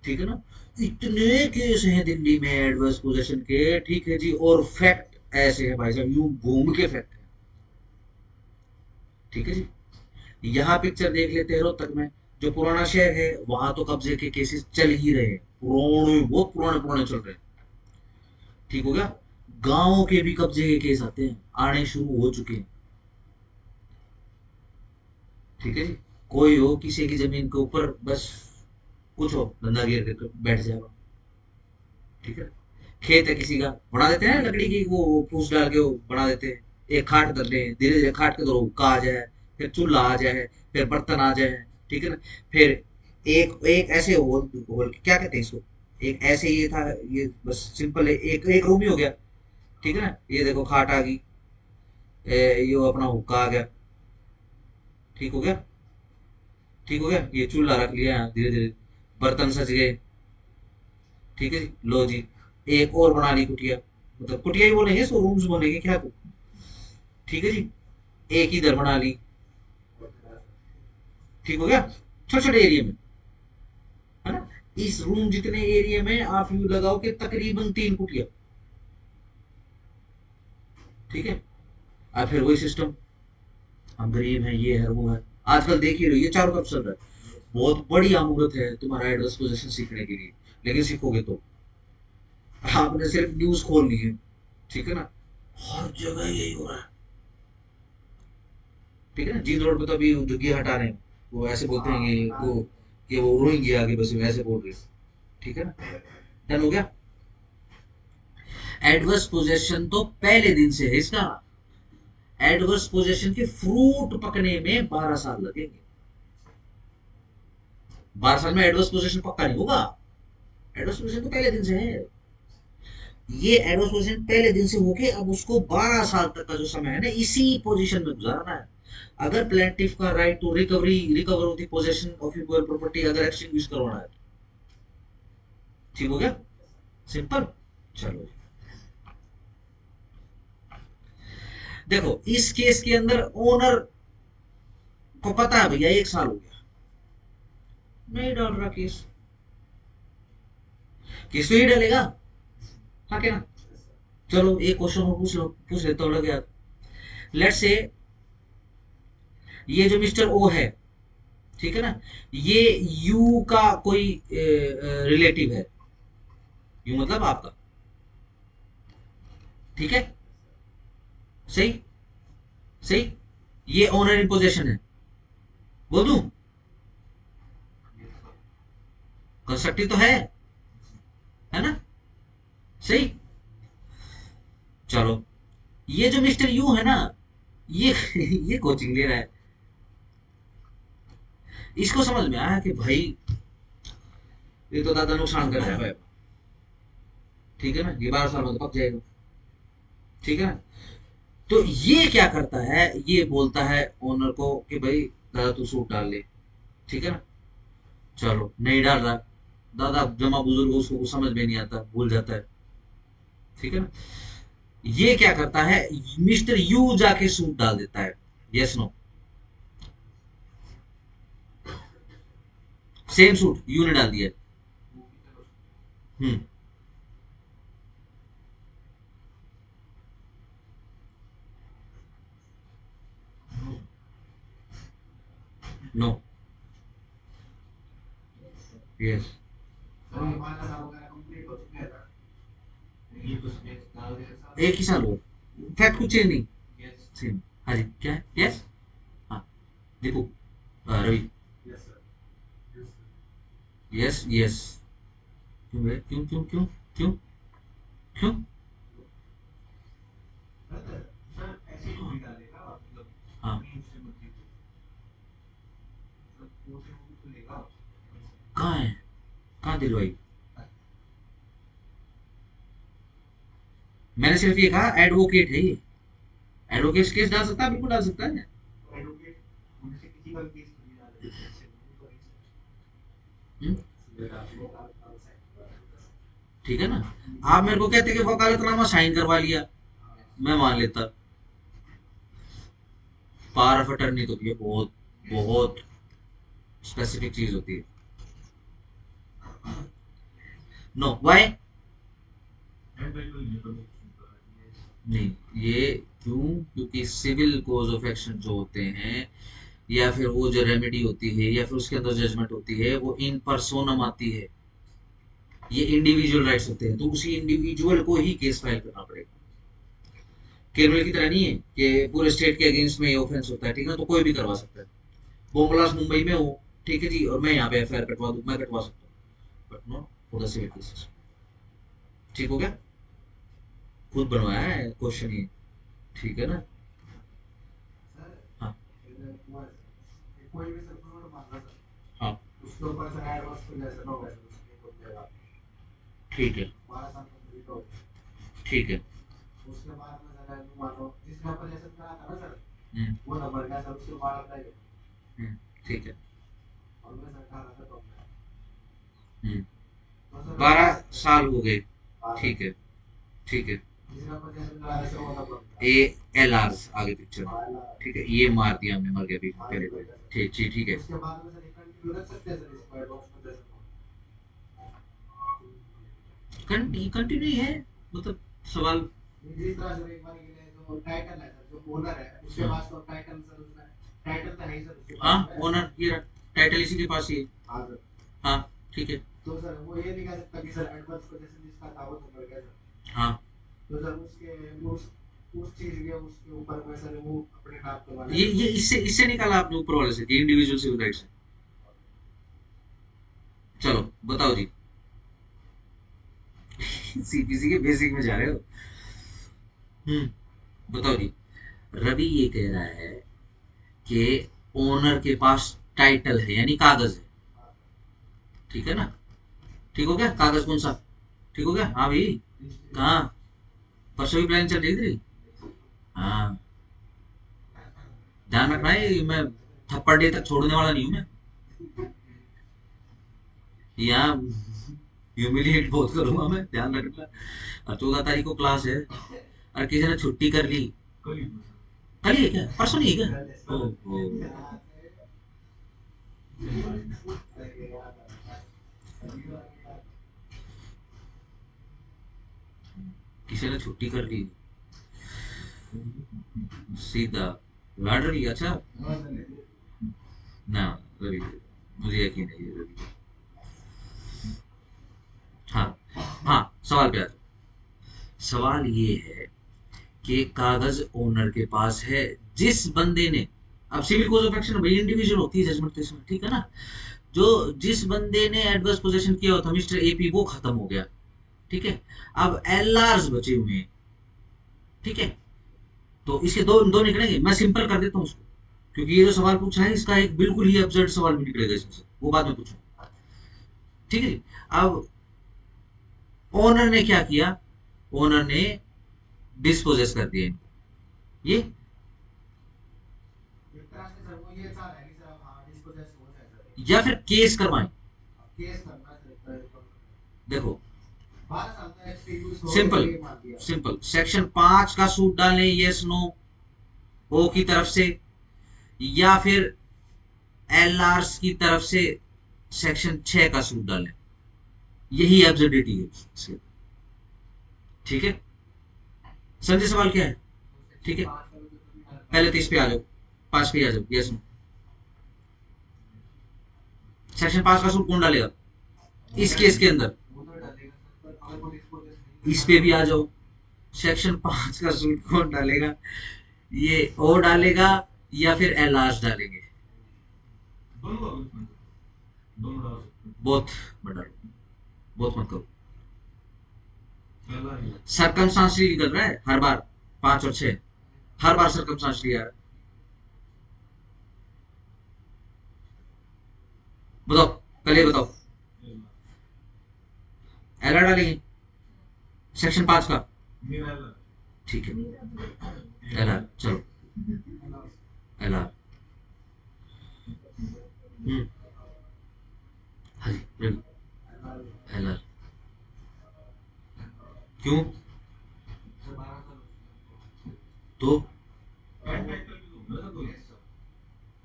ठीक है ना? इतने केस हैं दिल्ली में एडवर्स पोजेशन के। ठीक है जी? और फैक्ट ऐसे है भाई साहब, यूं घूम के फैक्ट है। ठीक है जी? यहाँ पिक्चर देख लेते हैं रोहतक में, जो पुराना शहर है, वहां तो कब्जे के केसेस चल ही रहे हैं, पुराने, बहुत पुराने पुराने चल रहे हैं। ठीक हो गया? गांवों के भी कब्जे के केस आते हैं, आने शुरू हो चुके हैं। ठीक है जी? कोई हो किसी की जमीन के ऊपर, बस कुछ हो, धंधा गिर के बैठ जाएगा। ठीक है? खेत है किसी का, बना देते हैं लकड़ी की, वो फूस डाल के वो बना देते हैं। एक खाट कर ले, धीरे धीरे खाट के तो हुक्का आ जाए, फिर चूल्हा आ जाए, फिर बर्तन आ जाए। ठीक है ना? फिर एक एक ऐसे होल क्या कहते हैं इसको, एक ऐसे ये था, ये बस सिंपल है, एक एक रूम ही हो गया। ठीक है ना? ये देखो खाट आ गई, ये अपना हुक्का आ गया। ठीक हो गया? ठीक हो गया? ये चूल्हा रख लिया, धीरे धीरे बर्तन सज गए। ठीक है जी? लो जी, एक और बना ली कुटिया, मतलब कुटिया ही बोलेंगे इसको, रूम्स बोलेंगे क्या को। ठीक है जी? एक इधर बना ली। ठीक हो गया? छोटे छोटे एरिया में, है ना? इस रूम जितने एरिया में आप यू लगाओ कि तकरीबन 3 कुटिया। ठीक है? अब फिर वही सिस्टम, हम गरीब हैं, ये है वो है। आजकल देख ही रही है, चारों तरफ चल रहा है। बहुत बड़ी अमूर्त है तुम्हारा एडवर्स पोजीशन सीखने के लिए, लेकिन सीखोगे तो, आपने सिर्फ न्यूज खोलनी है। ठीक है ना? हर जगह यही हो रहा है। ठीक है ना? जींद रोड पे तो अभी झुग्गियां हटा रहे हैं, वो ऐसे बोलते हैं कि वो रोएंगे आगे, बस वैसे बोल रहे हैं। ठीक है ना? डन हो गया? एडवर्स पोजेशन तो पहले दिन से है इसका। एडवर्स पोजेशन के फ्रूट पकने में 12 साल लगेंगे। 12 साल में एडवर्स पोजेशन पक्का नहीं होगा। एडवर्स पोजेशन तो पहले दिन से है। ये एडवर्स पोजीशन पहले दिन से होके अब उसको 12 साल तक का जो समय है ना, इसी पोजीशन में गुजारना है। अगर प्लेंटिफ का right to recover of the possession of your property अगर एक्सटिंग्विश करवाना है। ठीक हो गया? सिंपल। चलो, देखो इस केस के अंदर ओनर को पता है भैया 1 साल हो गया, नहीं डाल रहा केस, केस तो ही डालेगा, हाँ क्या ना। चलो एक क्वेश्चन और पूछ लेता हूँ, लग यार। लेट्स से ये जो मिस्टर ओ है, ठीक है ना, ये यू का कोई रिलेटिव है, यू मतलब आपका, ठीक है, सही सही, ये ओनर इन पोजेशन है, बोल दूं, कंस्ट्रक्टिव तो है ना, सही। चलो ये जो मिस्टर यू है ना, ये ये कोचिंग ले रहा है, इसको समझ में आया कि भाई ये तो दादा नुकसान कर रहा है भाई, ठीक है ना, ये 12 साल में तो पक जाएगा, ठीक है ना। तो ये क्या करता है, ये बोलता है ओनर को कि भाई दादा तू सूट डाल ले, ठीक है ना। चलो नहीं डाल रहा, दादा जमा बुजुर्ग उसको कुछ समझ में नहीं आता, भूल जाता है, ठीक है ना। ये क्या करता है, मिस्टर यू जाके सूट डाल देता है, yes no, same suit you ने डाल दिया, हम्म, नो, यस, सर ये 5 साल वगैरह कंप्लीट हो चुके हैं सर, ये तो एक साल 1.5 साल एक ही साल हो, फैक्ट कुछ चेंज नहीं, यस सेम। हाँ जी क्या है, यस, हाँ Deepu, Ravi, yes sir, yes sir. Yes yes, क्यों है, क्यों क्यों क्यों क्यों क्यों, सर सर ऐसे ही नहीं डालेगा, मतलब हाँ अपनी उससे मत लीजिए, मतलब वो से वो भी तो लेगा, कहाँ है, कहाँ दिलवाई, मैंने सिर्फ ये कहा एडवोकेट है ये, एडवोकेट केस डाल सकता है, बिल्कुल डाल सकता है, एडवोकेट होने से किसी का भी केस तो नहीं डालेगा, इससे वो तो नहीं हम्म? सर। ठीक है ना। आप मेरे को कहते कि वकालतनामा साइन करवा लिया, मैं मान लेता, पावर ऑफ अटर्नी तो ये बहुत बहुत स्पेसिफिक चीज होती है, नो वाई, एंटाइटल नहीं कर सकता है। नहीं, ये क्यों, क्योंकि सिविल कोज ऑफ एक्शन जो होते हैं, या फिर वो जो रेमेडी होती है, या फिर उसके अंदर जजमेंट होती है, वो इन पर्सोनम आती है, ये इंडिविजुअल राइट्स होते हैं, तो उसी इंडिविजुअल को ही केस फाइल करना पड़ेगा, केरल की तरह नहीं है कि पूरे स्टेट के अगेंस्ट में ये ऑफेंस होता है, ठीक है ना, तो कोई भी करवा सकता है, बोमब्लास्ट मुंबई में हो, ठीक है जी, और मैं यहाँ पे एफआईआर कटवा दूं, मैं कटवा सकता हूँ, but not for the civil cases, ठीक हो गया, खुद बनवाया है क्वेश्चन ये, ठीक है ना। सर हाँ वो है सर, कोई भी सप्लीमेंट मांगा सर, हाँ उसके ऊपर सर एडवांस को जैसे ना होगा सर, उसके ऊपर देगा ठीक है 12 साल कंप्लीट हो गए। ठीक है, उसके बाद में सर मान लो जिसने अपन जैसे करा था ना सर, हम्म वो नंबर गया सर, उसके बाद अप्लाई किया हम्म, ठीक है, और मैं सर कहा था तो मैं हम्म, तो सर 12 साल हो गए, ठीक है ठीक है, जिसने अपन जैसे करा था सर वो नंबर ए एल आर आगे पिक्चर, गया ठीक है, ये मार दिया हमने, मर गया बीच में पहले पे, ठीक ठीक ठीक है, उसके बाद में सर एक कंटिन्यू रख सकते हैं सर इसको एडवांस में जैसे कंटिन्यू है, मतलब सवाल, जिस तरह से एक बार के लिए जो टाइटल है सर, जो ओनर है उसके हाँ पास तो टाइटल सर, उसमें टाइटल तो है ही सर उसके हाँ, पास में। ओनर ये टाइटल इसी के पास ही है, हाँ सर, हाँ ठीक है, तो सर वो ये नहीं कह सकता कि सर एडवांस को जैसे जिसका था वो नंबर गया सर, हाँ, तो सर उसके उस चीज के उसके ऊपर में सर वो अपने नाम करवाना ये इससे इससे निकाला आपने ऊपर वाले से कि इंडिविजुअल सिविल राइट्स है, चलो बताओ जी, सीपीसी के बेसिक में जा रहे हो, बताओ जी, रवि ये कह रहा है कि ओनर के पास टाइटल है यानी कागज है, ठीक है ना, ठीक हो गया, कागज कौन सा, ठीक हो गया, हाँ भाई, कहाँ, परसों की प्लान चल रही थी, हाँ, ध्यान रखना है, मैं थप्पड़ डे तक छोड़ने वाला नहीं हूँ मैं, यहाँ ह्यूमिलिएट बहुत करूंगा मैं, ध्यान रखना, और 14 तारीख को क्लास है, और किसी ने छुट्टी कर ली, कल ही हुआ सर। कल ही है क्या, परसों नहीं है क्या? ओहो, किसी ने छुट्टी कर दी सीधा, लाड रही, अच्छा ना, रवि, मुझे यकीन नहीं है रवि। हाँ, हाँ, सवाल पे आता हूं। सवाल ये है कि कागज ओनर के पास है, जिस बंदे ने, अब सिविल कोज ऑफ एक्शन भाई इंडिविजुअल होती है जजमेंट, इसमें ठीक है ना, जो जिस बंदे ने एडवर्स पोजीशन किया होता मिस्टर एपी, वो खत्म हो गया, ठीक है। अब एलआरस बचे हुए हैं, ठीक है। तो इसके दो दो निकलेंगे, मैं सिंपल कर देता हूँ उसको, क्योंकि ये जो सवाल पूछा है इसका एक बिल्कुल ही एब्सर्ड सवाल भी निकलेगा इसमें से, वो बाद में पूछूंगा, ठीक है। अब ओनर ने क्या किया, ओनर ने डिस्पोजेस कर दिया इनको, ये एक तरह से सर वो ये चाह रहा है कि सर अब हाँ डिस्पोजेस हो जाए सर, या फिर केस करवाएं। अब केस करना सर, देखो 12 साल का एक्सपीरियंस हो सिंपल, ये मान लिया। सिंपल सेक्शन 5 का सूट डालें, यस नो, ओ की तरफ से, या फिर एलआर्स की तरफ से सेक्शन 6 का सूट डालें, यही एब्सर्डिटी है इसके, ठीक है। समझे सवाल क्या है, ठीक है। पहले तो इस पे आ जाओ, 5 पे आ जाओ, यस नो। सेक्शन 5 का सूट कौन डालेगा इस केस के अंदर, वो तो डालेगा सर, पर अगर वो डिस्पोजेस नहीं इस पे भी आ जाओ। सेक्शन 5 का सूट कौन डालेगा, ये ओ डालेगा या फिर एलआर्स डालेंगे, दोनों का कुछ मतलब, दोनों डाल सकते हैं। बोथ मत डालो, बोथ मत करो। पहला ही सरकमस्टांसली निकल रहा है हर बार, 5 और 6 हर बार सरकमस्टांसली आ रहा है। बताओ, पहले बताओ, एलआर डालेंगे सेक्शन 5 का, मेरा अलग ठीक है। मेरा एलआर, चलो एलआर, हाँ जी रवि, एलआर क्यों, सर 12 साल हो चुके हैं तो टाइटल भी तो होगा ना कोई, यस सर।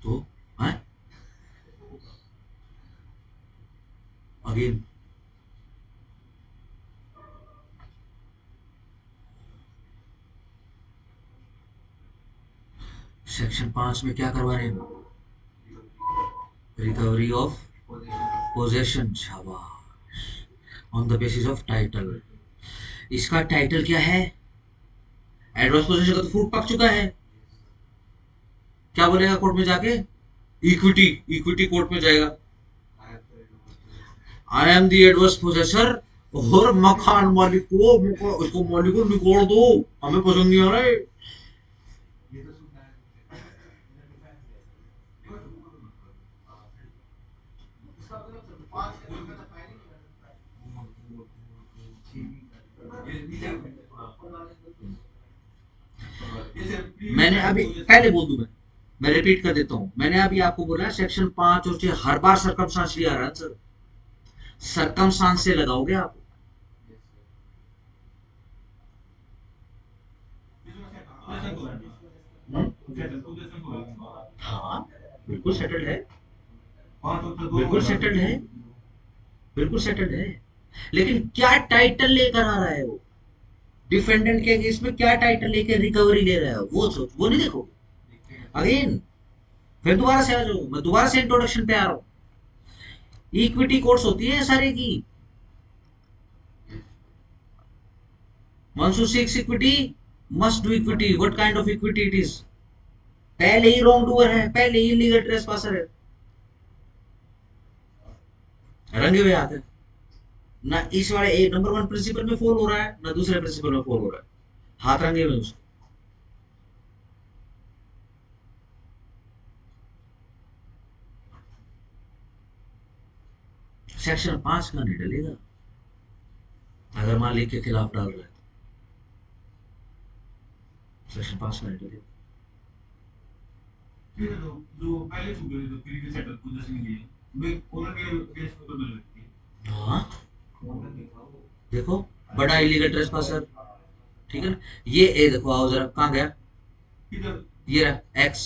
तो है अगेन, सेक्शन 5 में क्या करवा रहे हैं, रिकवरी ऑफ पोजेशन, शाबाश, on the basis of title. इसका टाइटल क्या है, एडवर्स पोजीशन का तो फ्रूट पक चुका है, क्या बोलेगा कोर्ट में जाके, इक्विटी, इक्विटी कोर्ट में जाएगा, I am the adverse possessor, और मकान मालिक को उसको मालिक को निकाल दो, हमें पसंद नहीं आ रहा है। ये तो सुनना है मेरा डिफेंस है सर। हाँ, इसका मतलब सर 5 के अंदर तो फाइल ही नहीं कर सकता है। ये नीचे जैसे मैंने अभी पहले बोल दूं, मैं रिपीट कर देता हूं, मैंने अभी आपको बोला सेक्शन 5 और 6 हर बार सरकमस्टांस लिया रहा है सर, सरकमस्टांस से लगाओगे आप, पोजीशन को है, सेटल पोजीशन को है, हाँ बिल्कुल सेटल्ड है, 5 और 2 बिल्कुल सेटल्ड है, बिल्कुल सेटल्ड है। लेकिन क्या टाइटल लेकर आ रहा है वो, डिफेंडेंट के केस में क्या टाइटल लेकर रिकवरी ले रहा है, वो सोच, वो नहीं देखो अगेन। फिर दोबारा से आ जाओ, मैं दोबारा से इंट्रोडक्शन पे आ रहा हूँ, इक्विटी कोर्स होती है सारे की, once to seeks equity must do equity, what kind of equity it is, पहले ही रॉन्ग डूअर है, पहले ही इलीगल ट्रेसपासर है, रंगे हुए हाथ है, ना इस वाले एक नंबर 1 प्रिंसिपल में फॉल हो रहा है, ना दूसरे प्रिंसिपल में फॉल हो रहा है, हाथ रंगे हुए उसको। सेक्शन 5 का नहीं डलेगा, अगर मालिक के खिलाफ डाल रहा है, सेक्शन 5 का नहीं डलेगा। फिर जो पहले छूटे जो प्रीवियस सेटल पोजीशन के लिए वे ओनर के केस में तो डल सकती है। हाँ देखो, बड़ा इलीगल ट्रेसपासर, ठीक है ना, ये ए देखो, आओ जरा, कहाँ गया, इधर ये रहा एक्स।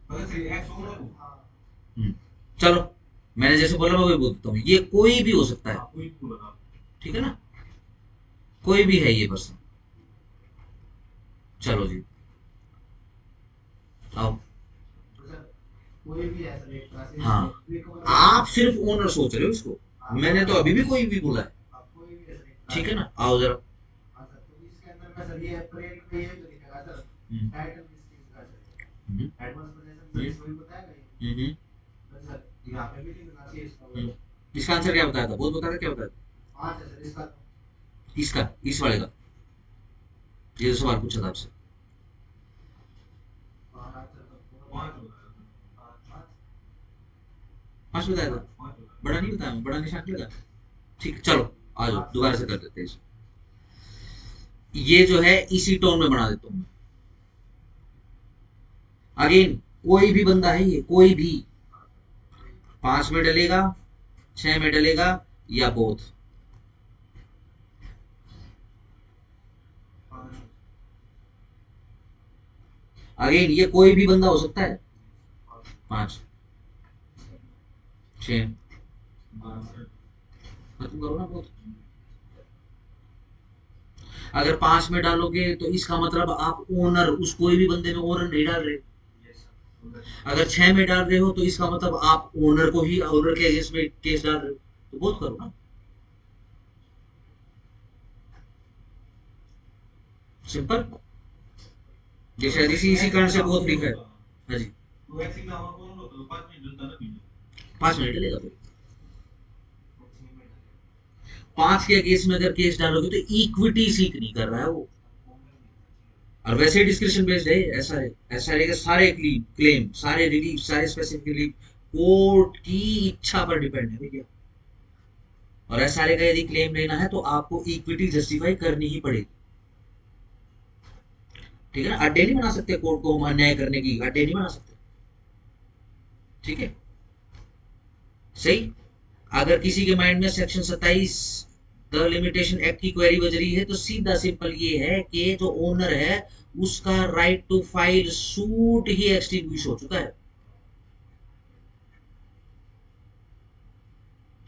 पता चलिए एक्स होगा ना वो। हाँ चलो मैंने जैसे बोला मैं वही बोलता हूँ, ये कोई भी हो सकता है, हाँ, कोई भी बोला था। ठीक है ना, कोई भी है ये पर्सन। चलो जी आओ। तो सर कोई भी है सर एक तरह से हाँ एक और आप सिर्फ ओनर सोच रहे हो इसको, मैंने तो अभी भी कोई भी बोला है, आप कोई भी है सर एक तरह ठीक से। है ना, आओ जरा। हाँ सर, तो इसके अंदर में सर ये अप्रैल में ये तो लिखेगा सर, हम्म, टाइटल किस चीज का चलेगा, हम्म, एडवांस पोजीशन सर इसमें भी बताएगा ये। हम्म, तो सर यहाँ पे भी लिखना चाहिए इसका हम्म। मतलब। इसका आंसर क्या बताया था, बहुत बताया था, क्या बताया था? 5 है सर इसका तो। इसका, इस वाले का, ये जो सवाल पूछा था आपसे। 5 सर तो 5 बताया था। 5 पांच बताया था, 5 बताया। बड़ा नहीं बताया, बड़ा निशान लगा। ठीक चलो आ जाओ दोबारा से कर देते हैं इसको। ये जो है इसी टोन में बना देता हूं मैं। अगेन कोई भी बंदा है, ये कोई भी 5 में डलेगा, 6 में डलेगा, या बोथ। 5 अगेन ये कोई भी बंदा हो सकता है, 5 6, 12 खत्म करो ना बोथ। अगर 5 में डालोगे तो इसका मतलब आप ओनर, उस कोई भी बंदे में ओनर नहीं डाल रहे। अगर 6 में डाल रहे हो तो इसका मतलब आप ओनर को ही, ओनर के अगेंस्ट में केस डाल रहे हो, तो बोथ करो ना, सिंपल। ये शायद इसी कारण से बहुत लिखा है। हाँ जी, तो वैसे का हमारा कौन होता है 5 मिनट डलता ना पीछे। 5 मिनट डलेगा फिर। 6 में डलेगा। 5 के केस में अगर केस डालोगे तो इक्विटी सीक नहीं कर रहा है वो, और वैसे डिस्क्रिप्शन बेस्ड है, ऐसा है, ऐसा है कि सारे क्लेम, सारे रिलीफ, सारे स्पेसिफिक रिलीफ कोर्ट की इच्छा पर डिपेंड है भैया। और ऐसा का यदि क्लेम लेना है तो आपको इक्विटी जस्टिफाई करनी ही पड़ेगी, ठीक है ना। अड्डे नहीं बना सकते कोर्ट को हम अन्याय करने की, अड्डे नहीं बना सकते, ठीक है, सही। अगर किसी के माइंड में सेक्शन 27 द लिमिटेशन एक्ट की क्वेरी बज रही है तो सीधा सिंपल ये है कि जो ओनर है उसका राइट टू फाइल सूट ही एक्सटिंग्विश हो चुका है,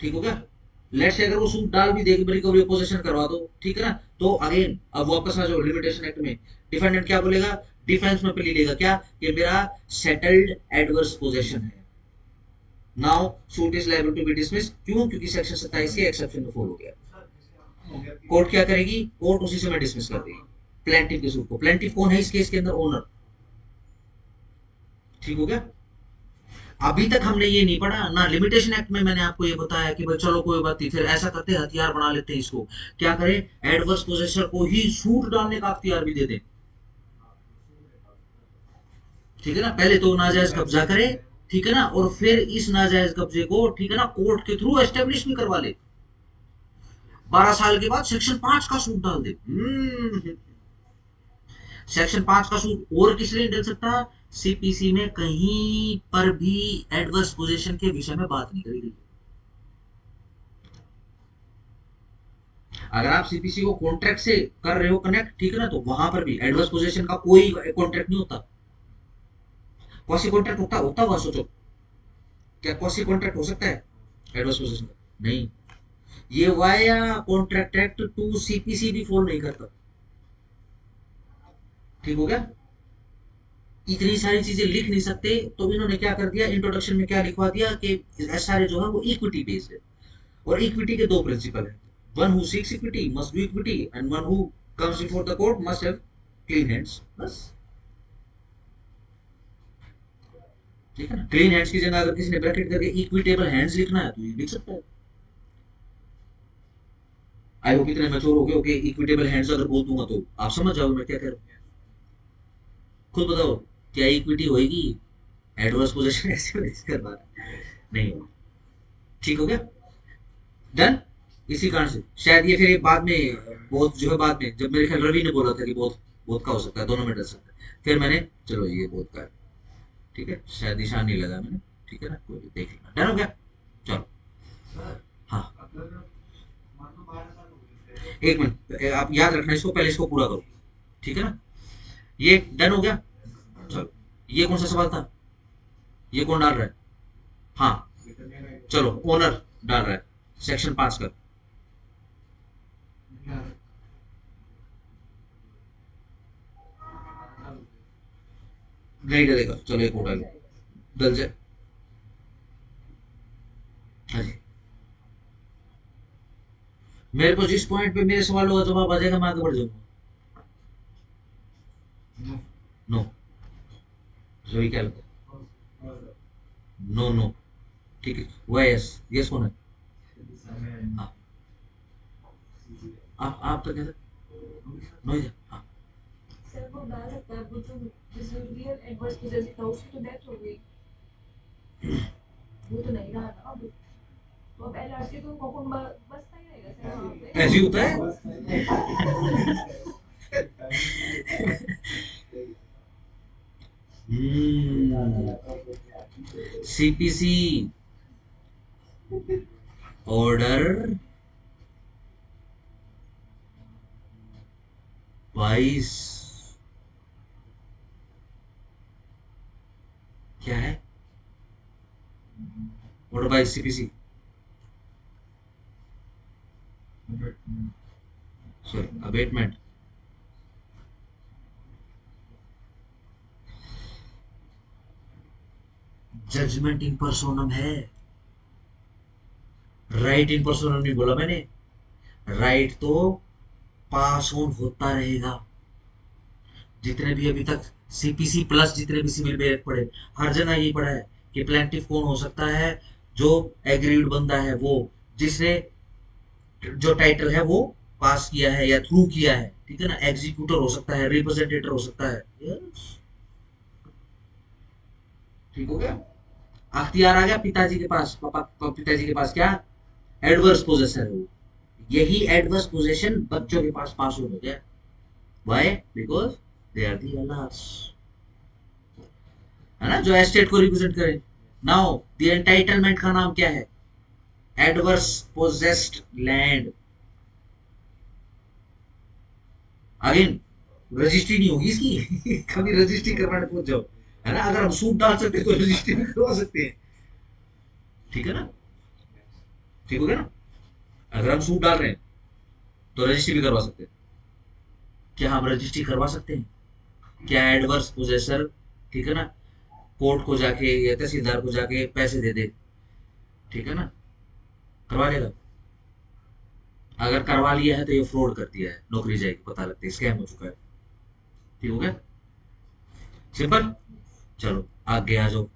ठीक हो गया। लेट्स से अगर वो सूट डाल भी देगी, रिकवरी ऑफ पोजीशन करवा दो, ठीक है ना, तो अगेन अब वापस आ जाओ लिमिटेशन एक्ट में। डिफेंडेंट क्या बोलेगा, डिफेंस में प्ली लेगा क्या, कि मेरा सेटल्ड एडवर्स पोजीशन है, now suit is liable to be dismiss. क्यों, क्योंकि सेक्शन 27 के एक्सेप्शन में फॉलो गया। सर जैसे आपको हो गया कि कोर्ट क्या करेगी, कोर्ट उसी समय डिसमिस कर देगी प्लेंटिफ के सूट को। प्लेंटिफ कौन है इस केस के अंदर, ओनर, ठीक हो गया। अभी तक हमने ये नहीं पढ़ा ना, लिमिटेशन एक्ट में मैंने आपको ये बताया कि भाई चलो कोई बात नहीं, फिर ऐसा करते हैं हथियार बना लेते हैं इसको, क्या करें, एडवर्स पोजेसर को ही सूट डालने का अख्तियार भी दे दें, ठीक है ना। पहले तो नाजायज कब्जा करे, ठीक है ना, और फिर इस नाजायज कब्जे को, ठीक है ना, कोर्ट के थ्रू एस्टेब्लिश भी करवा ले, 12 साल के बाद सेक्शन 5 का सूट डाल दे। सेक्शन 5 का सूट और किस लिए डल सकता, सीपीसी में कहीं पर भी एडवर्स पोजीशन के विषय में बात नहीं करी गई। अगर आप सीपीसी को कॉन्ट्रैक्ट से कर रहे हो कनेक्ट, ठीक है ना, तो वहां पर भी एडवर्स पोजीशन का कोई कॉन्ट्रैक्ट नहीं होता। क्वासी कॉन्ट्रैक्ट होता होता हुआ सोचो, क्या क्वासी कॉन्ट्रैक्ट हो सकता है एडवर्स पोजीशन का, नहीं। ये via contract act to CPC भी फॉलो नहीं करता, ठीक हो गया। इतनी सारी चीजें लिख नहीं सकते, तो इन्होंने क्या कर दिया, इंट्रोडक्शन में क्या लिखवा दिया कि एसआरए जो है वो इक्विटी बेस्ड है, और इक्विटी के दो प्रिंसिपल है, one who seeks equity must do equity, and one who comes before the court must have clean hands, बस, ठीक है ना। क्लीन हैंड्स की जगह अगर किसी ने ब्रैकेट करके इक्विटेबल हैंड्स लिखना है तो ये लिख सकता है। आई होप इतने मैच्योर हो गए, ओके, इक्विटेबल हैंड्स अगर बोल दूंगा तो आप समझ जाओगे मैं क्या कह रहा हूँ। खुद बताओ, क्या इक्विटी होगी, एडवर्स पोजीशन ऐसे करवा नहीं होगा, ठीक हो गया, डन। इसी कारण से शायद ये फिर एक बाद में बहुत जो है, बाद में जब मेरे ख्याल रवि ने बोला था कि बहुत बहुत का हो सकता है, दोनों में डल सकता है, फिर मैंने चलो ये बहुत का है, ठीक है, शायद निशान नहीं लगा मैंने, ठीक है ना, कोई देख लेना, डन हो गया, चलो। सर हाँ अगर मान लो 12 साल हो गए थे, एक मिनट, आप याद रखना इसको, पहले इसको पूरा करो, ठीक है ना, ये डन हो गया। चलो, ये कौन सा सवाल था? ये कौन डाल रहा है? हाँ चलो, ओनर डाल रहा है सेक्शन 5 का। नहीं डलेगा, चलो एक और डाल, डल जाए। हाँ जी, मेरे को जिस पॉइंट पे मेरे सवालों का जवाब आ जाएगा मैं आगे बढ़ जाऊंगा। नो, रवि क्या लगता है? नो नो, ठीक है, वह यस, यस कौन है? हाँ, आप तो कहते नो। हाँ, सर वो डाल सकता है, वो जो जिसमें रियल एडवर्स पोजेसिव था उसकी तो डेथ हो गई, वो तो नहीं रहा ना अब। तो अब एलआरसी तो कौन बसता ही रहेगा सर वहाँ पे। ऐसे ही होता है। सीपीसी ऑर्डर 22 क्या है? Order by CPC, sorry abatement. Judgement in personam है, राइट इन पर्सोनम नहीं बोला मैंने। राइट तो पास ऑन होता रहेगा। जितने भी अभी तक सीपीसी प्लस जितने भी सिविल में पढ़े, हर जगह यही पढ़ा है कि प्लेंटिफ कौन हो सकता है? जो एग्रीड बंदा है, वो जिसने जो टाइटल है वो पास किया है या थ्रू किया है, ठीक है ना। एग्जीक्यूटर हो सकता है, रिप्रेजेंटेटर हो सकता है। yes, ठीक हो गया। अख्तियार आ गया पिताजी के पास, पापा पिताजी के पास क्या? एडवर्स पोजेशन है वो। यही एडवर्स पोजेशन बच्चों के पास हो गया। Why? Because they are the अल्लाहs, है ना, जो एस्टेट को रिप्रेजेंट करें। नाउ द एंटाइटलमेंट का नाम क्या है? Adverse possessed land. Again registry नहीं होगी इसकी। कभी रजिस्ट्री करवाने पहुंच जाओ, है ना। अगर हम सूट डाल सकते हैं तो रजिस्ट्री भी करवा सकते हैं, ठीक है ना। ठीक हो गया ना। अगर हम सूट डाल रहे हैं तो रजिस्ट्री भी करवा सकते हैं। क्या हम रजिस्ट्री करवा सकते हैं? क्या एडवर्स पोजेसर, ठीक है ना, कोर्ट को जाके या तहसीलदार को जाके पैसे दे दे, ठीक है ना, करवा लेगा? अगर करवा लिया है तो ये फ्रॉड कर दिया है, नौकरी जाएगी, पता लगता है स्कैम हो चुका है। ठीक हो गया, सिंपल। चलो आगे आ जाओ।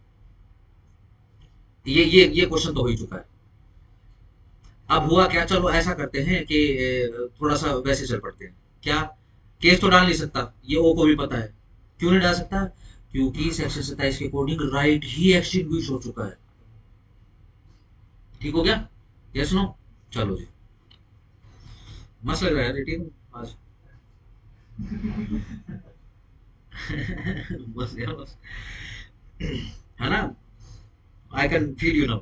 ये क्वेश्चन तो हो ही चुका है। अब हुआ क्या, चलो ऐसा करते हैं कि थोड़ा सा वैसे चल पड़ते हैं। क्या? केस तो डाल नहीं सकता, ये ओ को भी पता है। क्यों नहीं डाल सकता? क्योंकि सेक्शन 27 के अकॉर्डिंग राइट ही एक्सटिंग्विश हो चुका है। ठीक हो गया, यस नो। चलो जी, मस्त लग रहा है रेटिंग आज। बस यार बस, है ना। I can feel you now.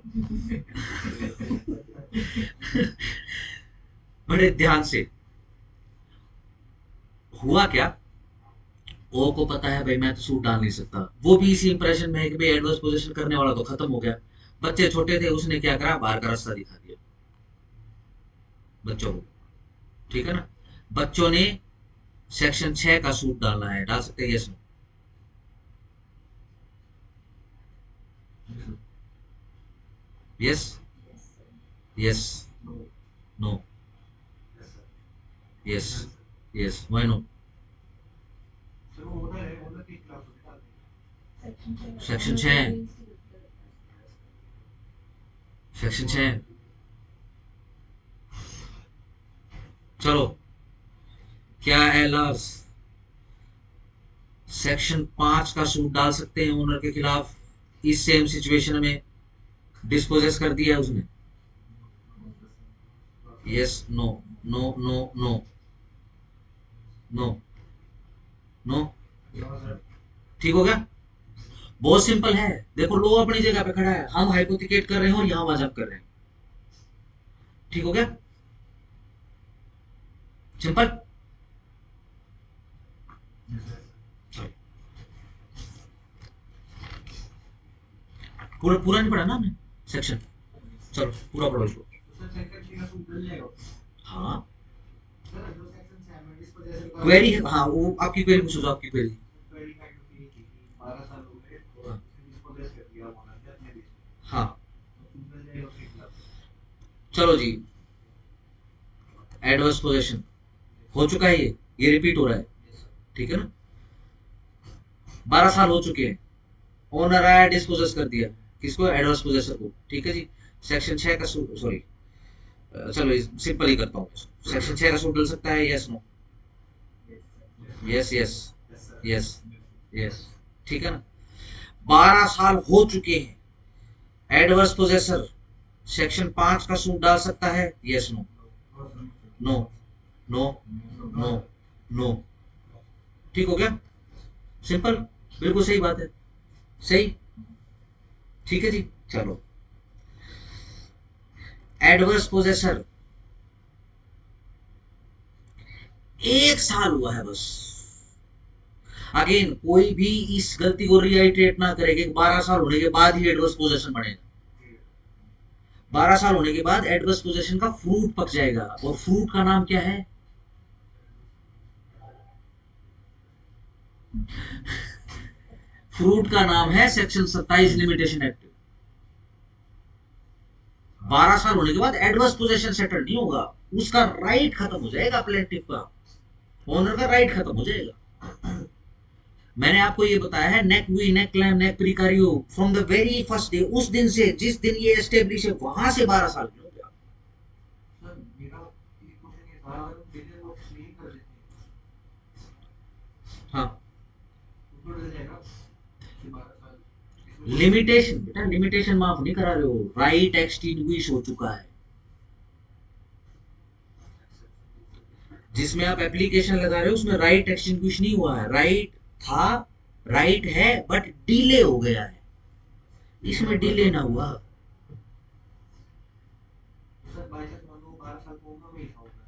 बड़े ध्यान से। हुआ क्या, ओ को पता है भाई मैं तो सूट डाल नहीं सकता, वो भी इसी इंप्रेशन में है कि भाई एडवर्स पोजीशन करने वाला तो खत्म हो गया। बच्चे छोटे थे, उसने क्या करा, बाहर का रास्ता दिखा दिया बच्चों को, ठीक है ना। बच्चों ने सेक्शन 6 का सूट डालना है, डाल सकते हैं yes no? Yes, yes, no, yes, yes, why no? Sir वो ओनर है, ओनर के खिलाफ तो डाल देंगे। सेक्शन 6, सेक्शन 6, चलो। क्या एलर्स सेक्शन 5 का सूट डाल सकते हैं ओनर के खिलाफ? इस सेम सिचुएशन में डिस्पोजेस कर दिया है उसने। Yes no, no no no, no, no. ठीक हो गया, बहुत सिंपल है। देखो लो अपनी जगह पे खड़ा है, हम हाइपोथिकेट कर रहे हैं और यहां वाजब कर रहे हैं। ठीक हो गया, सिंपल। पूरा पूरा नहीं पढ़ा ना हमने सेक्शन, चलो पूरा पढ़ो इसको। तो सर सेक्शन 6 का सूट डल जाएगा। हाँ सर जो सेक्शन 6 में डिस्पोजेशन का क्वेरी है, हाँ वो आपकी क्वेरी पूछो, जो आपकी क्वेरी। क्वेरी काइंड ऑफ ये थी कि 12 साल हो गए और हाँ। उसने डिस्पोजेस कर दिया ओनर ने अपने देश में, हाँ तो सूट डल जाएगा उसके खिलाफ। चलो जी, एडवर्स पोजेशन हो चुका है, ये रिपीट हो रहा है, यस सर। ठीक है ना। 12 साल हो चुके हैं, ओनर आया डिस्पोजेस कर दिया, किसको, एडवर्स पोजेसर को, ठीक है जी। सेक्शन 6 का सॉरी, चलो सिंपल ही करता हूँ, सेक्शन 6 का सूट डल सकता है, yes no, yes yes yes sir. Yes yes, ठीक है ना। 12 साल हो चुके हैं, एडवर्स पोजेसर सेक्शन 5 का सूट डाल सकता है, yes no, no no no no, ठीक हो गया, सिंपल, बिल्कुल सही बात है, सही, ठीक है जी। चलो, एडवर्स पोजेसर 1 साल हुआ है बस। अगेन कोई भी इस गलती को रिआइट्रेट ना करे कि 12 साल होने के बाद ही एडवर्स पोजेशन बनेगा। 12 साल होने के बाद एडवर्स पोजेशन का फ्रूट पक जाएगा, और फ्रूट का नाम क्या है, फ्रूट का नाम है सेक्शन 27 लिमिटेशन एक्ट। 12 साल होने के बाद एडवर्स पोजेशन सेटल नहीं होगा, उसका राइट खत्म हो जाएगा, प्लेंटिफ का, ओनर का राइट खत्म हो जाएगा। मैंने आपको ये बताया है, nec vi nec clam nec precario from the very first day, उस दिन से जिस दिन ये एस्टेब्लिश है वहां से 12 साल में हो गया। सर मेरा एक क्वेश्चन ये था, अगर हम बिजनेस को नहीं कर देते हाँ, तो डल जाएगा कि 12 साल इसमें लिमिटेशन, बेटा लिमिटेशन माफ नहीं करा रहे हो, राइट एक्सटिंग्विश हो चुका है। जिसमें आप एप्लीकेशन लगा रहे हो उसमें राइट एक्सटिंग्विश नहीं हुआ है, राइट था, राइट है, बट डिले हो गया है, इसमें डिले ना हुआ। तो सर बाई चांस मान लो 12 साल को उम्र में ही था ओनर,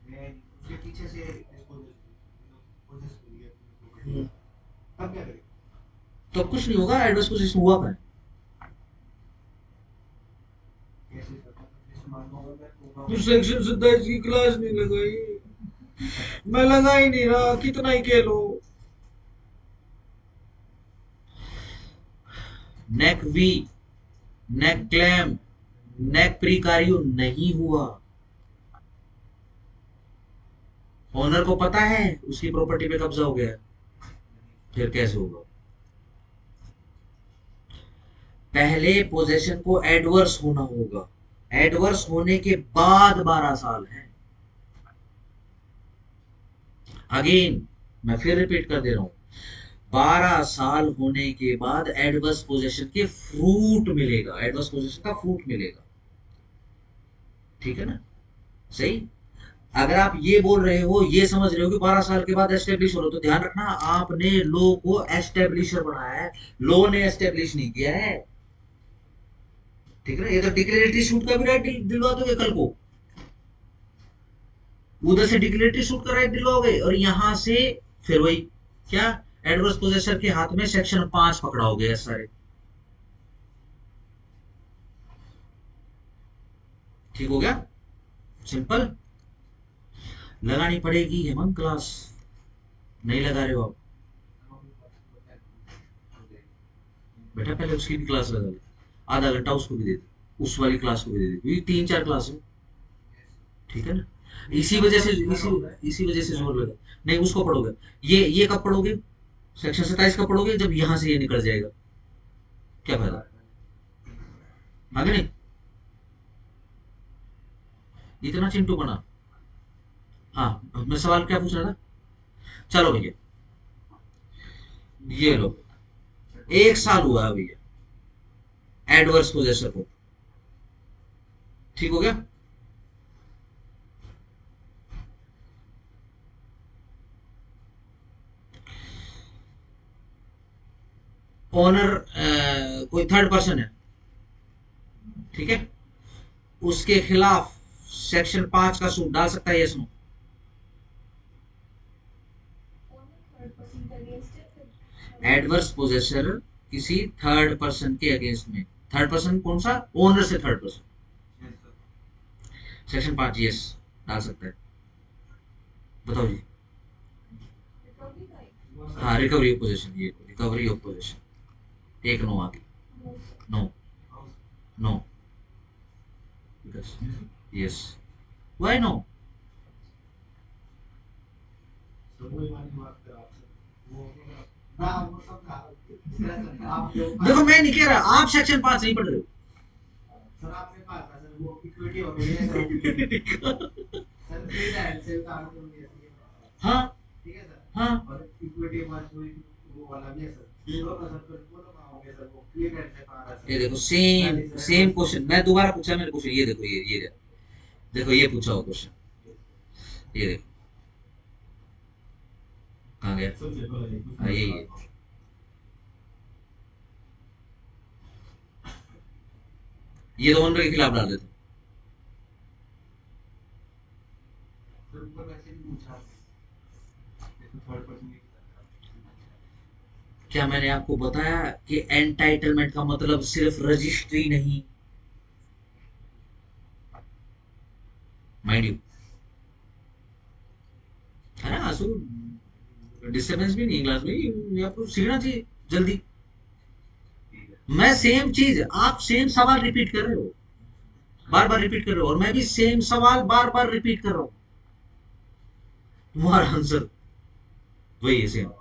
मैं उसके पीछे से डिस्पोजेस हो गया प्रॉपर्टी, तब क्या करेंगे? तो कुछ नहीं होगा, एडवर्स पोजीशन हुआ है। कैसे सर, मतलब जैसे मान लो अगर मैं प्रोग्राम सेक्शन 27 की क्लास नहीं लगाई, मैं लगा ही नहीं रहा, कितना ही कह लो। नेक वी नेक क्लेम नेक प्रिकारियो नहीं हुआ, ओनर को पता है उसकी प्रॉपर्टी पे कब्जा हो गया, फिर कैसे होगा। पहले पोजेशन को एडवर्स होना होगा, एडवर्स होने के बाद 12 साल है। अगेन मैं फिर रिपीट कर दे रहा हूं, 12 साल होने के बाद एडवर्स पोजेशन के फ्रूट मिलेगा, एडवर्स पोजेशन का फ्रूट मिलेगा, ठीक है ना, सही। अगर आप ये बोल रहे हो, ये समझ रहे हो कि 12 साल के बाद एस्टेब्लिश हो रहा, तो ध्यान रखना, आपने लो को एस्टेब्लिशर बनाया है, लो ने एस्टेब्लिश नहीं किया है, ठीक है ना। ये तो डिक्लेरेटरी शूट का भी राइट दिलवा दोगे कल को, उधर से डिक्लेरेटरी शूट का राइट दिलवाओगे, और यहां से फिर वही क्या, एडवर्स पोजेसर के हाथ में सेक्शन 5 पकड़ाओगे सारे, ठीक हो गया, सिंपल। लगानी पड़ेगी हेमंत क्लास, नहीं लगा रहे हो आप, बेटा पहले उसकी भी क्लास लगा लो, आधा घंटा उसको भी दे दे, उस वाली क्लास को भी दे दे, क्योंकि 3-4 क्लास है, ठीक है ना। इसी वजह से इसी वजह से जोर लगा, नहीं उसको पढ़ोगे, ये कब पढ़ोगे, सेक्शन 27 कब पढ़ोगे, जब यहां से ये निकल जाएगा, क्या फायदा, आगे नहीं, इतना चिंटू बना। हाँ मैं सवाल क्या पूछ रहा था, चलो भैया, ये लो, 1 साल हुआ है भैया एडवर्स पोजेसर को, ठीक हो गया। ओनर कोई थर्ड पर्सन है, ठीक है, उसके खिलाफ सेक्शन 5 का सूट डाल सकता है, यस नो, थर्ड पर्सन के अगेंस्ट है, एडवर्स पोजेसर किसी थर्ड पर्सन के अगेंस्ट में थर्ड पर्सन कौन सा? ओनर से third person. Yes sir. Section 5 yes डाल सकता है। बताओ जी। रिकवरी का ही हाँ रिकवरी ऑफ पोजेशन, ये रिकवरी ऑफ पोजेशन एक नो आगे। No no yes why no? तो वही वाली बात कर आपसे वो ना वो सब था आप जो देखो मैं नहीं कह रहा आप सेक्शन 5 नहीं पढ़ रहे हो। सर आपने कहा था सर वो इक्विटी हो गई है सर प्लीज एंड से उतार दो ये हाँ ठीक है सर। हाँ और इक्विटी मच वो वाला भी है सर दोनों का सर फिर बोलो कहाँ हो गया सर वो क्लियर एंड से कहाँ रहा सर। ये देखो सेम सेम क्वेश्चन मैं दोबारा पूछा मेरे क्वेश्चन, ये देखो ये देखो ये पूछा हुआ क्वेश्चन, ये देखो कहाँ गया? सबसे पहले हाँ यही है। ये तो ओनर के खिलाफ डाल देते। सर ऊपर वैसे भी पूछा इसमें थर्ड पर्सन क्या मैंने आपको बताया कि एंटाइटलमेंट का मतलब सिर्फ रजिस्ट्री नहीं, माइंड यू है ना आंसू, डिस्टर्बेंस भी नहीं क्लास में, ये आपको सीखना चाहिए जल्दी। मैं सेम चीज, आप सेम सवाल रिपीट कर रहे हो, बार बार रिपीट कर रहे हो, और मैं भी सेम सवाल बार बार रिपीट कर रहा हूं, तुम्हारा आंसर वही है सेम।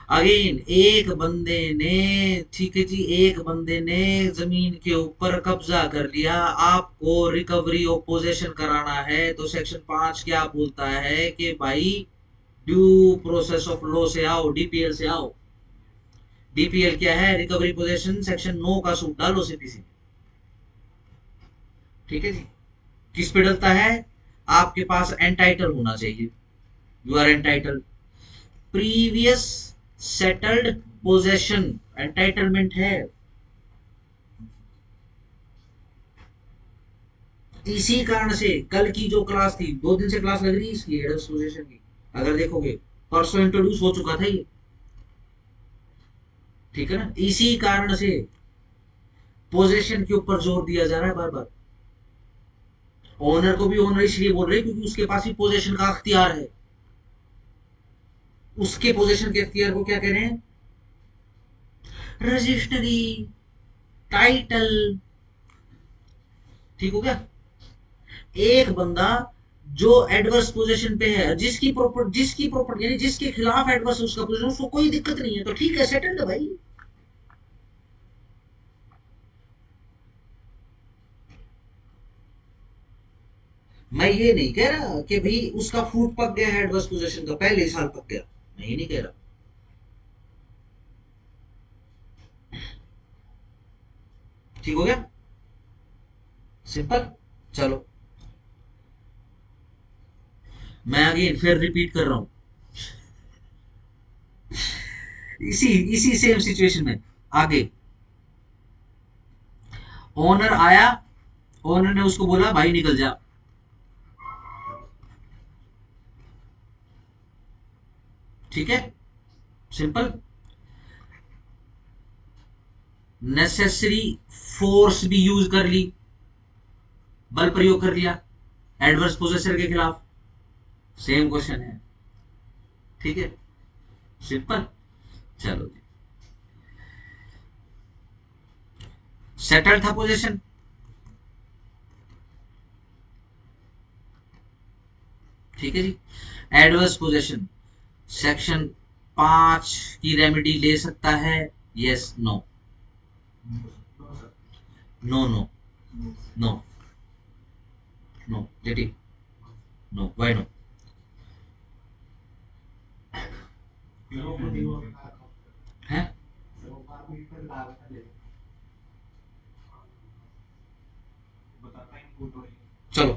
अगेन एक बंदे ने, ठीक है जी, एक बंदे ने जमीन के ऊपर कब्जा कर लिया, आपको रिकवरी ऑफ पोजेशन कराना है, तो सेक्शन 5 क्या बोलता है कि भाई ड्यू प्रोसेस ऑफ लॉ से आओ, डीपीएल से आओ। डीपीएल क्या है? रिकवरी पोजेशन सेक्शन 9 का सूट डालो सीपीसी। ठीक है जी। किस पे डलता है? आपके पास एंटाइटल होना चाहिए, you are entitle, previous settled possession entitlement है। इसी कारण से कल की जो क्लास थी, 2 दिन से क्लास लग रही है इसकी एडल्ट पोजीशन की, अगर देखोगे परसों इंट्रोड्यूस हो चुका था ये, ठीक है ना। इसी कारण से पोजीशन के ऊपर जोर दिया जा रहा है बार बार। ओनर को भी ओनर इसलिए बोल रहे हैं क्योंकि उसके पास ही पोजीशन का अख्तियार है, उसके पोजीशन के अख्तियार को क्या कह रहे हैं? Registry, title. ठीक हो गया। एक बंदा जो एडवर्स पोजीशन पे है, जिसकी प्रॉपर्टी यानी जिसके खिलाफ एडवर्स उसका पोजीशन, उसको कोई दिक्कत नहीं है, तो ठीक है, सेटल्ड है भाई। मैं ये नहीं कह रहा कि भाई उसका फूट पक गया है एडवर्स पोजीशन का, पहले ही साल पक गया, मैं ये नहीं कह रहा। ठीक हो गया, सिंपल। चलो मैं अगेन फिर रिपीट कर रहा हूं, इसी इसी सेम सिचुएशन में आगे ओनर आया, ओनर ने उसको बोला भाई निकल जा, ठीक है, सिंपल। नेसेसरी फोर्स भी यूज कर ली, बल प्रयोग कर लिया एडवर्स पोजेसर के खिलाफ, सेम क्वेश्चन है, ठीक है, सिंपल। चलो जी, सेटल था पोजीशन, ठीक है जी। एडवर्स पोजीशन सेक्शन 5 की रेमेडी ले सकता है, yes no? No no no no जेटी नो, व्हाई नो? है चलो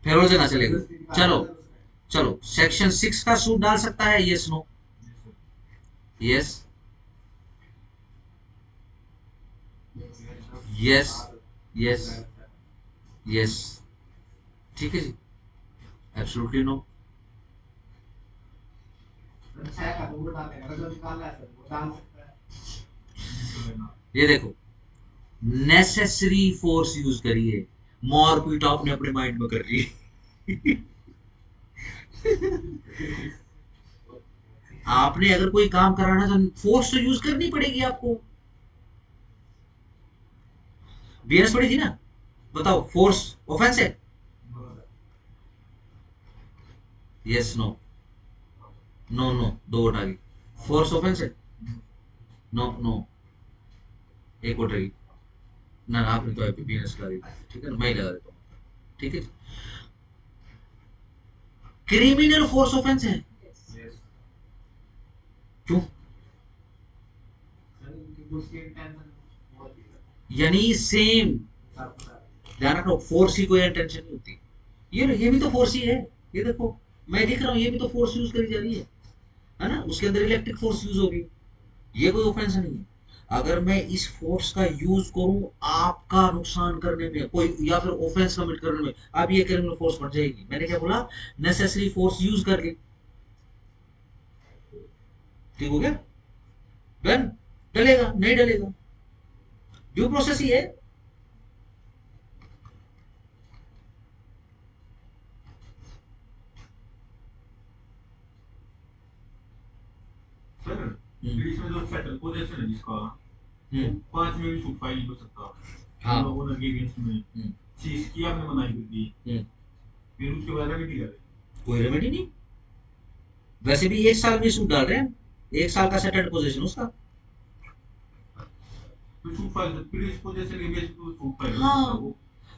फिर हो जाना चलेगा। चलो चलो सेक्शन 6 का सूट डाल सकता है, yes no? Yes yes yes yes, ठीक है जी, एब्सोल्युटली नो। अच्छा है का तो वो डालेगा, अगर जो निकालना है सर वो डाल सकता है। ये देखो, नेसेसरी फोर्स यूज करिए, मारपीट आपने अपने माइंड में कर ली। आपने अगर कोई काम कराना तो फोर्स तो यूज करनी पड़ेगी आपको। बीएस पड़ी थी ना, बताओ फोर्स ऑफेंस है? यस नो, नो नो, दो वोट आ गई। फोर्स ऑफेंस है? नो नो, एक वोट रही। ना ना, आपने तो बीएस लगा दी, ठीक है ना, मैं ही लगा देता हूँ, ठीक है। क्रिमिनल फोर्स ऑफेंस है। यस क्यों? सर क्योंकि उसके टेंशन बहुत यानी सेम, ध्यान रखो, फोर्स ही कोई इंटेंशन नहीं होती। ये भी तो फोर्स ही है। ये देखो, मैं दिख रहा हूँ, ये भी तो फोर्स यूज करी जा रही है ना, उसके अंदर इलेक्ट्रिक फोर्स यूज होगी, ये कोई ऑफेंस नहीं है। अगर मैं इस फोर्स का यूज करूं आपका नुकसान करने में, कोई या फिर ऑफेंस कमिट करने में, अब ये क्रिमिनल फोर्स बन जाएगी। मैंने क्या बोला? नेसेसरी फोर्स यूज कर ली, ठीक हो गया? डन? डलेगा नहीं डलेगा? ड्यू प्रोसेस ही है। सर, इंग्लिश में जो सेटल पोजीशन है जिसका, वो 5 में भी सूट फाइल नहीं कर सकता। हाँ। ओनर के अगेंस्ट में चीज की आपने मनाही कर दी, फिर उसके बाद रेमेडी कर कोई रेमेडी नहीं। वैसे भी 1 साल में सूट डाल रहे हैं, 1 साल का सेटल्ड पोजीशन उसका। फिर सूट फाइल, फिर इस पोजीशन के बेस पे सूट फाइल कर सकता हाँ, वो।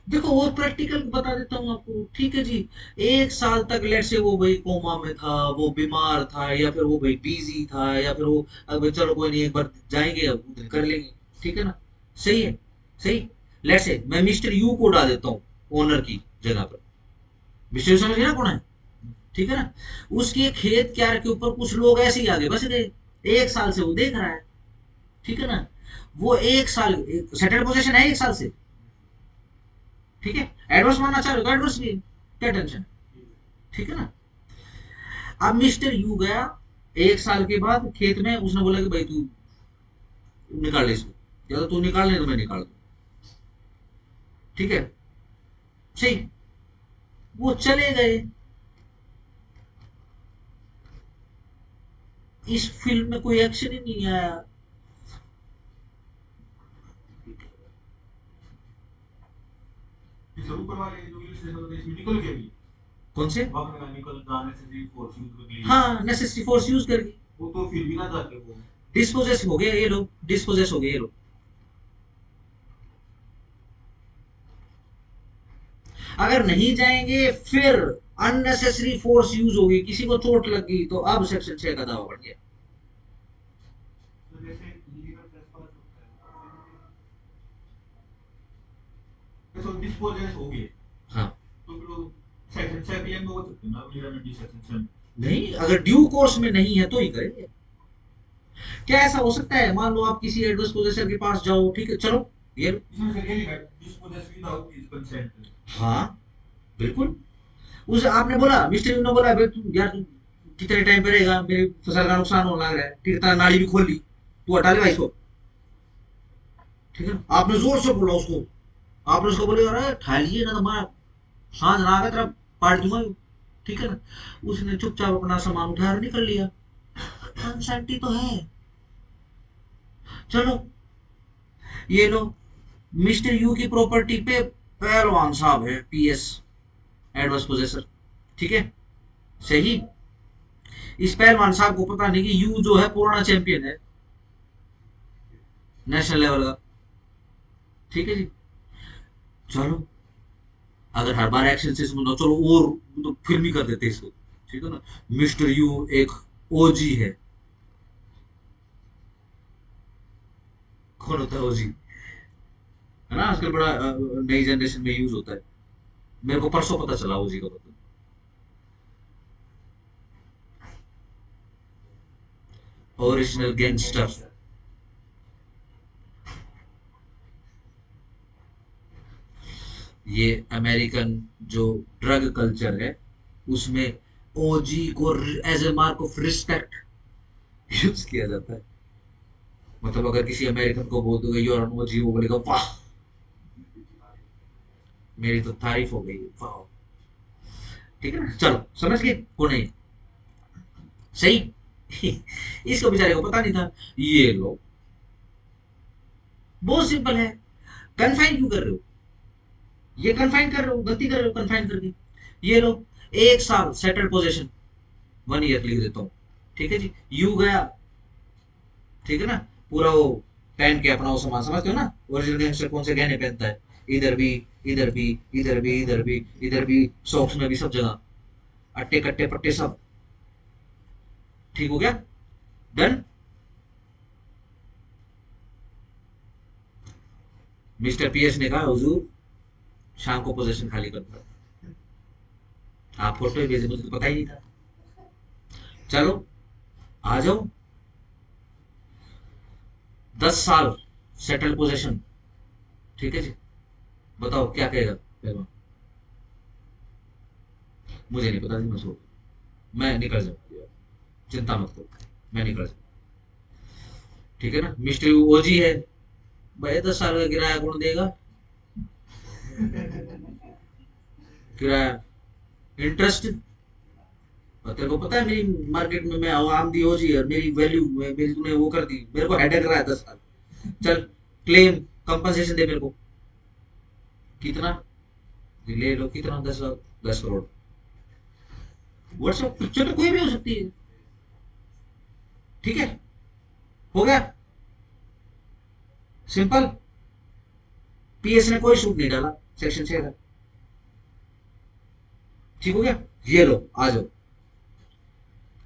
देखो वो प्रैक्टिकल बता देता हूँ आपको, ठीक है जी। 1 साल तक लेट से वो भाई कोमा में था, वो बीमार था, या फिर वो भाई बिजी था, या फिर वो अब चलो कोई नहीं, एक बार जाएंगे अब उधर कर लेंगे, ठीक है ना, सही है, सही। लेट से मैं मिस्टर यू को डाल देता हूँ ओनर की जगह पर। मिस्टर यू समझ गया ना कौन है, ठीक है ना। उसके खेत क्यार के ऊपर कुछ लोग ऐसे ही आगे बस गए, 1 साल से वो देख रहा है, ठीक है ना। वो 1 साल सेटल्ड पोजीशन है 1 साल से, ठीक है। एडवर्स मानना चाह रहे हो तो एडवर्स भी है, क्या टेंशन, ठीक है ना। अब मिस्टर यू गया 1 साल के बाद खेत में, उसने बोला कि भाई तू निकाल ले इसको, या तो तू निकाल ले तो मैं निकाल दूं, ठीक है, सही। वो चले गए। इस फिल्म में कोई एक्शन ही नहीं आया। फिर ऊपर वाले जो इलस्ट्रेशन होते हैं इसमें निकल के भी कौन से? भागने का निकल जाने से भी फोर्स यूज कर ली, हाँ, नेसेसरी फोर्स यूज करके वो तो फिर भी ना जाते वो। डिस्पोजेस हो गए ये लोग, डिस्पोजेस हो गए ये लोग। अगर नहीं जाएंगे फिर अननेसेसरी फोर्स यूज होगी, किसी को चोट लग गई तो अब सेक्शन 6 का दावा बढ़ गया। तो जैसे लीगल ट्रेसपास होता है ऐसा डिस्पोजेस हो गए हाँ, तो फिर वो सेक्शन 6 क्लेम में हो सकते हैं ना, रेमेडी सेक्शन 6 में। नहीं, अगर ड्यू कोर्स में नहीं है तो ही करेंगे। क्या ऐसा हो सकता है, मान लो आप किसी एडवर्स पोजीशन के पास जाओ, ठीक है, चलो ये लो। इसमें से ये लिखा है डिस्पोजेस विदाउट हिज कंसेंट। हाँ, बिल्कुल। उस आपने बोला, मिस्टर यू ने बोला भाई तू यार तू कितने टाइम पे रहेगा, मेरी फसल का नुकसान होने लग रहा है, ठीक है, नाली भी खोल ली, तू हटा ले भाई इसको, ठीक है। आपने जोर से बोला उसको, आपने उसको बोले अरे ठा लीजिए ना तो मैं सांझ ना आगे तेरा पाट दूंगा, ठीक है ना। उसने चुपचाप अपना सामान उठाया और निकल लिया, कंसेंट ही तो है। चलो ये लो, मिस्टर यू की प्रॉपर्टी पे पहलवान साहब है पीएस, एडवर्स पोजेसर, ठीक है, सही। इस पहलवान साहब को पता नहीं कि यू जो है पुराना चैंपियन है नेशनल लेवल का, ठीक है जी। चलो अगर हर बार एक्शन से समझो, चलो और तो फिल्म ही कर देते इसको, ठीक है ना। मिस्टर यू एक ओजी है। कौन होता है ओजी? है ना, आजकल बड़ा नई जनरेशन में यूज होता है। मेरे को परसों पता चला ओजी का मतलब, ओरिजिनल गैंगस्टर। ये अमेरिकन जो ड्रग कल्चर है उसमें ओजी को as a mark of respect use किया जाता है। मतलब अगर किसी अमेरिकन को बोल दोगे यू आर एन ओजी, वो बोलेगा वाह, मेरी तो तारीफ हो गई, वाह। ठीक है ना, चलो समझ गए को नहीं, सही। इसको बेचारे को पता नहीं था। ये लो, बहुत सिंपल है। कन्फाइन क्यों कर रहे हो, ये कन्फाइन कर रहे हो, गलती कर रहे हो कन्फाइन करके। ये लो, 1 साल सेटल पोजीशन, 1 ईयर लिख देता हूँ, ठीक है जी। यू गया, ठीक है ना, पूरा वो पहन के अपना वो सामान, समझते हो ना, ओरिजिनल गैंगस्टर कौन से गहने पहनता है, इधर भी, इधर भी, इधर भी, इधर भी, इधर भी, सॉक्स में भी, सब जगह अट्टे कट्टे पट्टे सब, ठीक हो गया, डन। मिस्टर पीएस ने कहा हुजूर शाम को पोजीशन खाली कर दो। आप फोटो ही भेजे, मुझे तो पता ही नहीं था। चलो आ जाओ, 10 साल सेटल पोजीशन, ठीक है जी। बताओ क्या कहेगा पहलवान। मुझे नहीं पता, मैं सो, मैं निकल जाऊंगा, चिंता मत करो, मैं निकल जाऊंगा, ठीक है ना। मिस्टर ओजी है भाई, 10 साल का किराया कौन देगा, किराया, इंटरेस्ट। और तेरे को पता है मेरी मार्केट में मैं आवाम दी ओजी और मेरी वैल्यू मेरी तूने वो कर दी, मेरे को हेडेक रहा है 10 साल। चल क्लेम कंपनसेशन दे मेरे को, कितना ले लो, कितना, 10 लाख, 10 करोड़। व्हाट्सएप पिक्चर तो कोई भी हो सकती है, ठीक है, हो गया सिंपल। पीएस ने कोई सूट नहीं डाला सेक्शन 6 का, ठीक हो गया। ये लो आ जाओ,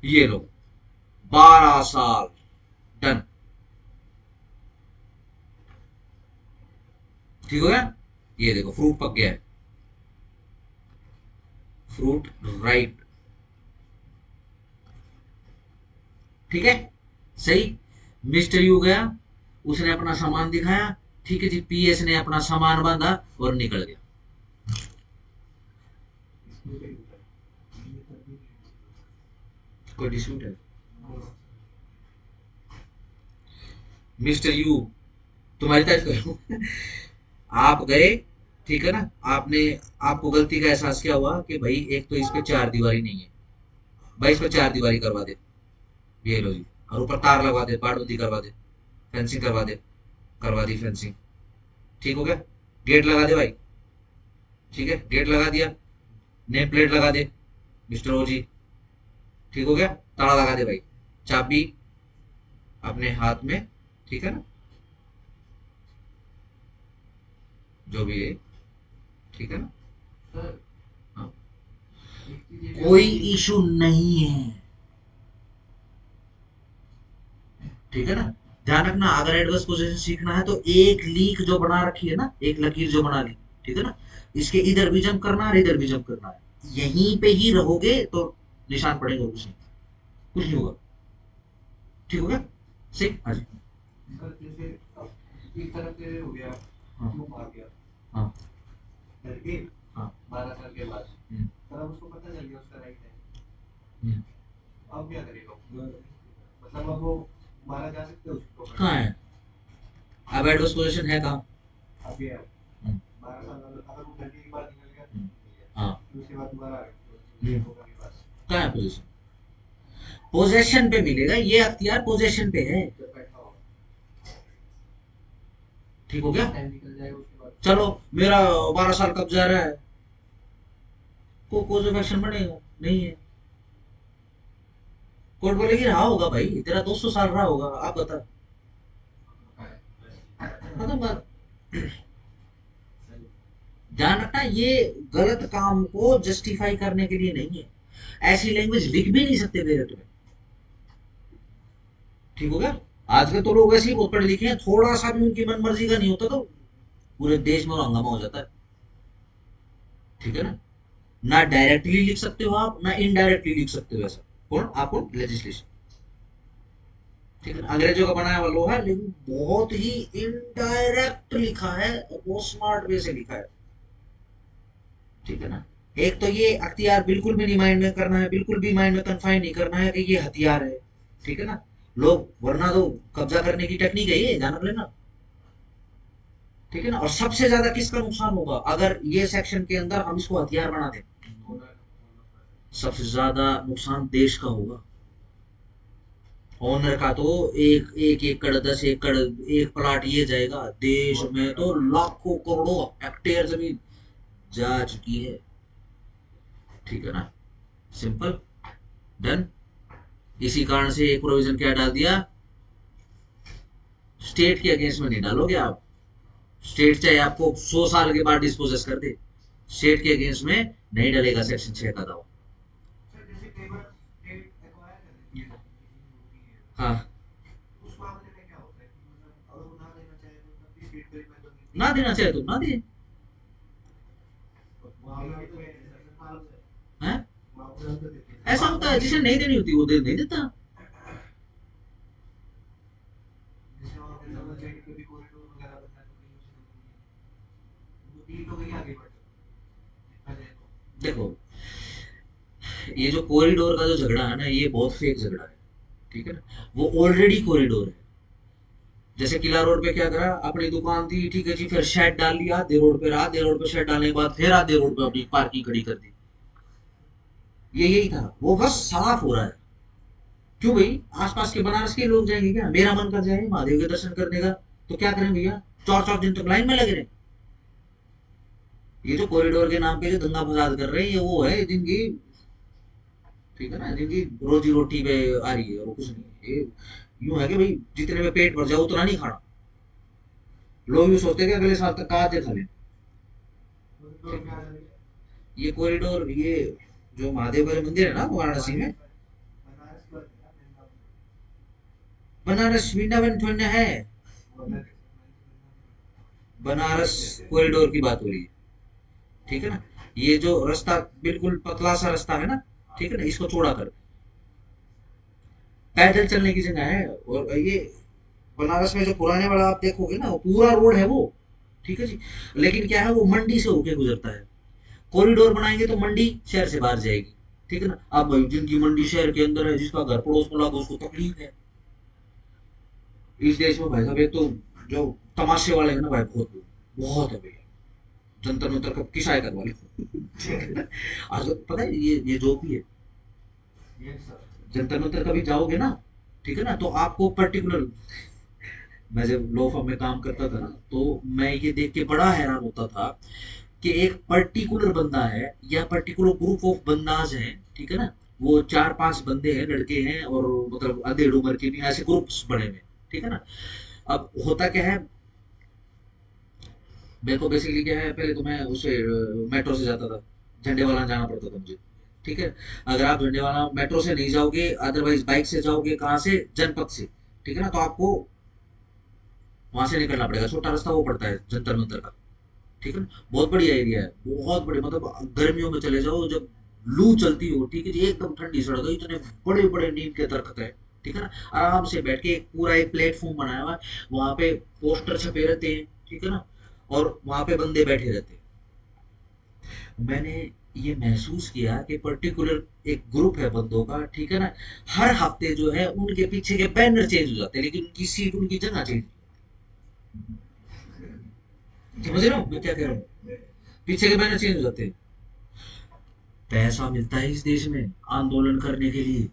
ये लो 12 साल, डन, ठीक हो गया। ये देखो फ्रूट पक गया है, फ्रूट राइट, ठीक है, सही। मिस्टर यू गया, उसने अपना सामान दिखाया, ठीक है जी। पीएस ने अपना सामान बांधा और निकल गया। इसमें कोई होता है ये करने के लिए। कोई डिस्प्यूट है, मिस्टर यू तुम्हारी तारीफ करो। आप गए, ठीक है ना, आपने, आपको गलती का एहसास क्या हुआ कि भाई एक तो इस पे 4 दीवारी नहीं है, भाई इस पे 4 दीवारी करवा दे, ये लो जी, और ऊपर तार लगवा दे, बाड़बंदी करवा दे, फेंसिंग करवा दे, करवा दी फेंसिंग, ठीक हो गया। गेट लगा दे भाई, ठीक है, गेट लगा दिया, नेम प्लेट लगा दे मिस्टर ओजी, ठीक हो गया। ताला लगा दे भाई, चाबी अपने हाथ में, ठीक है ना, जो भी है, ठीक है ना। सर हाँ, एक चीज ये भी कोई होती है इशू नहीं है, ठीक है ना। ध्यान रखना, अगर एडवर्स पोजीशन सीखना है तो एक लीक जो बना रखी है ना, एक लकीर जो बना ली, ठीक है ना, इसके इधर भी जंप करना है, इधर भी जंप करना है, यहीं पे ही रहोगे तो निशान पड़ेगा, कुछ नहीं होगा, ठीक हो गया, सही। हाँ जी, सर जैसे अब एक तरफ से हो गया हाँ क्यों मार दिया हाँ लड़के हाँ, 12 साल के बाद हम्म, सर अब उसको पता चल गया उसका राइट है हम्म। अब क्या करेगा वो? मतलब अब वो मारा जा सकता है उसको पकड़ कहाँ के है, अब एडवर्स पोजीशन है कहाँ, अब ये हम्म, 12 साल अगर वो लड़के एक बार निकल गया हम्म, निकल गया हाँ, फिर उसके बाद दोबारा आ गया हम्म, होगा के पास कहाँ है पोजीशन, पोजेशन पे मिलेगा, ये अख्तियार पोजेशन पे है, जब बैठा होगा ठीक हो गया। टाइम निकल जाएगा उसके बाद चलो मेरा 12 साल कब जा रहा है, को कोज ऑफ एक्शन बनेगा नहीं है, कोर्ट बोलेगी रहा होगा भाई, तेरा 200 साल रहा होगा, आप बता, खत्म बात। ध्यान रखना, ये गलत काम को जस्टिफाई करने के लिए नहीं है, ऐसी लैंग्वेज लिख भी नहीं सकते मेरठ में, ठीक हो गया। आजकल तो लोग ऐसे ही बहुत पढ़े लिखे हैं, थोड़ा सा भी उनकी मन मर्जी का नहीं होता तो पूरे देश में हंगामा हो जाता है, ठीक है ना। ना डायरेक्टली लिख सकते हो आप, ना इनडायरेक्टली लिख सकते हो, ऐसा कौन, आपको लेजिस्लेशन, ठीक है ना। अंग्रेजों का बनाया हुआ लोहा है, लेकिन बहुत ही इनडायरेक्ट लिखा है और बहुत स्मार्ट वे से लिखा है, ठीक है ना। एक तो ये अख्तियार बिल्कुल भी नहीं माइंड में करना है, बिल्कुल भी माइंड में कन्फाइन नहीं करना है कि ये हथियार है, ठीक है ना। लोग, वरना तो कब्जा करने की टेक्निक है ये, ध्यान रख लेना, ठीक है ना। और सबसे ज्यादा किसका नुकसान होगा अगर ये सेक्शन के अंदर हम इसको हथियार बना दें? सबसे ज्यादा नुकसान देश का होगा। ओनर का तो एक एक एकड़, 10 एकड़, एक प्लाट ये जाएगा, देश में तो लाखों करोड़ों हेक्टेयर जमीन जा चुकी है, ठीक है ना। Simple, done. इसी कारण से एक प्रोविजन क्या डाल दिया, स्टेट के अगेंस्ट में नहीं डालोगे आप। स्टेट चाहे आपको 100 साल के बाद डिस्पोजेस कर दे, स्टेट के अगेंस्ट में नहीं डलेगा सेक्शन 6 का दावा। सर जैसे कई बार स्टेट एक्वायर कर लेती है जमीन होती है, हाँ, उस मामले में क्या होता है कि मतलब अगर वो ना देना चाहे तो तब भी स्टेट को मैं जमीन ना देना चाहे तो ना दे, मुआवजा तो है सरकार से, हैं? मुआवजा तो देती है ऐसा होता है जिसे नहीं देनी होती वो दे नहीं देता। जैसे और जब साइड पे भी कॉरिडोर वगैरह बनना है तो कहीं उसे जमीन वो दी तो गई आगे बढ़ देखा जाए तो। देखो, ये जो कॉरिडोर का जो झगड़ा है ना, ये बहुत फेक झगड़ा है, ठीक है ना। वो ऑलरेडी कॉरिडोर है। जैसे किला रोड पे क्या करा, अपनी दुकान थी, ठीक है जी, फिर शेड डाल लिया आधे रोड पे, आधे रोड पे शेड डालने के बाद फिर आधे रोड पे अपनी पार्किंग खड़ी कर दी। ये यही था, वो बस साफ हो रहा है। क्यों भाई, आसपास के बनारस के लोग जाएंगे क्या? मेरा मन कर जाए महादेव के दर्शन करने का, तो क्या करें भैया, 4 4 दिन तक लाइन में लगे रहे। ये जो कॉरिडोर के नाम पे जो दंगा फसाद कर रहे हैं, ये वो है जिनकी, ठीक है ना, जिनकी रोजी रोटी पे आ रही है, और कुछ नहीं। ये यूं है कि भाई जितने में पेट भर जाए उतना नहीं खाना। लोग यूं सोचते हैं कि अगले साल तक कहा खा लें। कॉरिडोर क्या है, ये कॉरिडोर, ये जो महादेव का जो मंदिर है ना वाराणसी में, बनारस की बात है ना वृंदावन, बनारस वृंदावन थोड़ी ना है, वो अलग है वृंदावन। बनारस कॉरिडोर की बात हो रही है, ठीक है ना। ये जो रास्ता बिल्कुल पतला सा रास्ता है ना, ठीक है ना, इसको चौड़ा कर, पैदल चलने की जगह है। और ये बनारस में जो पुराने वाला आप देखोगे ना, वो पूरा रोड है वो, ठीक है जी। लेकिन क्या है, वो मंडी से होके गुजरता है। कॉरिडोर बनाएंगे तो मंडी शहर से बाहर जाएगी, ठीक है ना। अब भाई जिनकी मंडी शहर के अंदर है, जिसका घर पड़ोस में लगा, उसको तकलीफ है। इस देश में भाई साहब एक तो जो तमाशे वाले हैं ना भाई, बहुत बहुत है भैया। जंतर मंतर कब किस आए करवा लो। आज तो पता है, ये जो भी है, ये सर जंतर मंतर कभी जाओगे ना, ठीक है ना, तो आपको पर्टिकुलर, मैं जब लॉ फर्म में काम करता था ना, तो मैं ये देख के बड़ा हैरान होता था कि एक पर्टिकुलर बंदा है या पर्टिकुलर ग्रुप ऑफ बंदाज हैं, ठीक है ना। वो 4 5 बंदे हैं, लड़के हैं, और मतलब अधेड़ उम्र के भी ऐसे ग्रुप्स बने हुए, ठीक है ना। अब होता क्या है, मेरे को बेसिकली क्या है, पहले तो मैं उसे मेट्रो से जाता था, झंडे वाला जाना पड़ता था मुझे, ठीक है। अगर आप झंडे वाला मेट्रो से नहीं जाओगे, अदरवाइज बाइक से जाओगे, कहाँ से, जनपद से, ठीक है ना, तो आपको वहां से निकलना पड़ेगा, छोटा रास्ता वो पड़ता है जंतर मंतर का, ठीक है ना। बहुत बढ़िया एरिया है, बहुत बढ़िया, मतलब गर्मियों में चले जाओ जब लू चलती हो, ठीक है जी, एकदम ठंडी सड़क है, इतने बड़े बड़े नीम के दरख्त है, ठीक है ना। आराम से बैठ के, एक पूरा एक प्लेटफॉर्म बनाया हुआ है, वहां पे पोस्टर छपे रहते हैं, ठीक है ना, और वहां पे बंदे बैठे रहते हैं। मैंने ये महसूस किया कि पर्टिकुलर एक ग्रुप है बंदों का, ठीक है ना, हर हफ्ते जो है उनके पीछे के बैनर चेंज हो जाते हैं, लेकिन उनकी सीट, उनकी जगह चेंज, समझ रहे हो मैं क्या कह रहा हूँ, पीछे के बैनर चेंज हो जाते हैं। पैसा मिलता है इस देश में आंदोलन करने के लिए,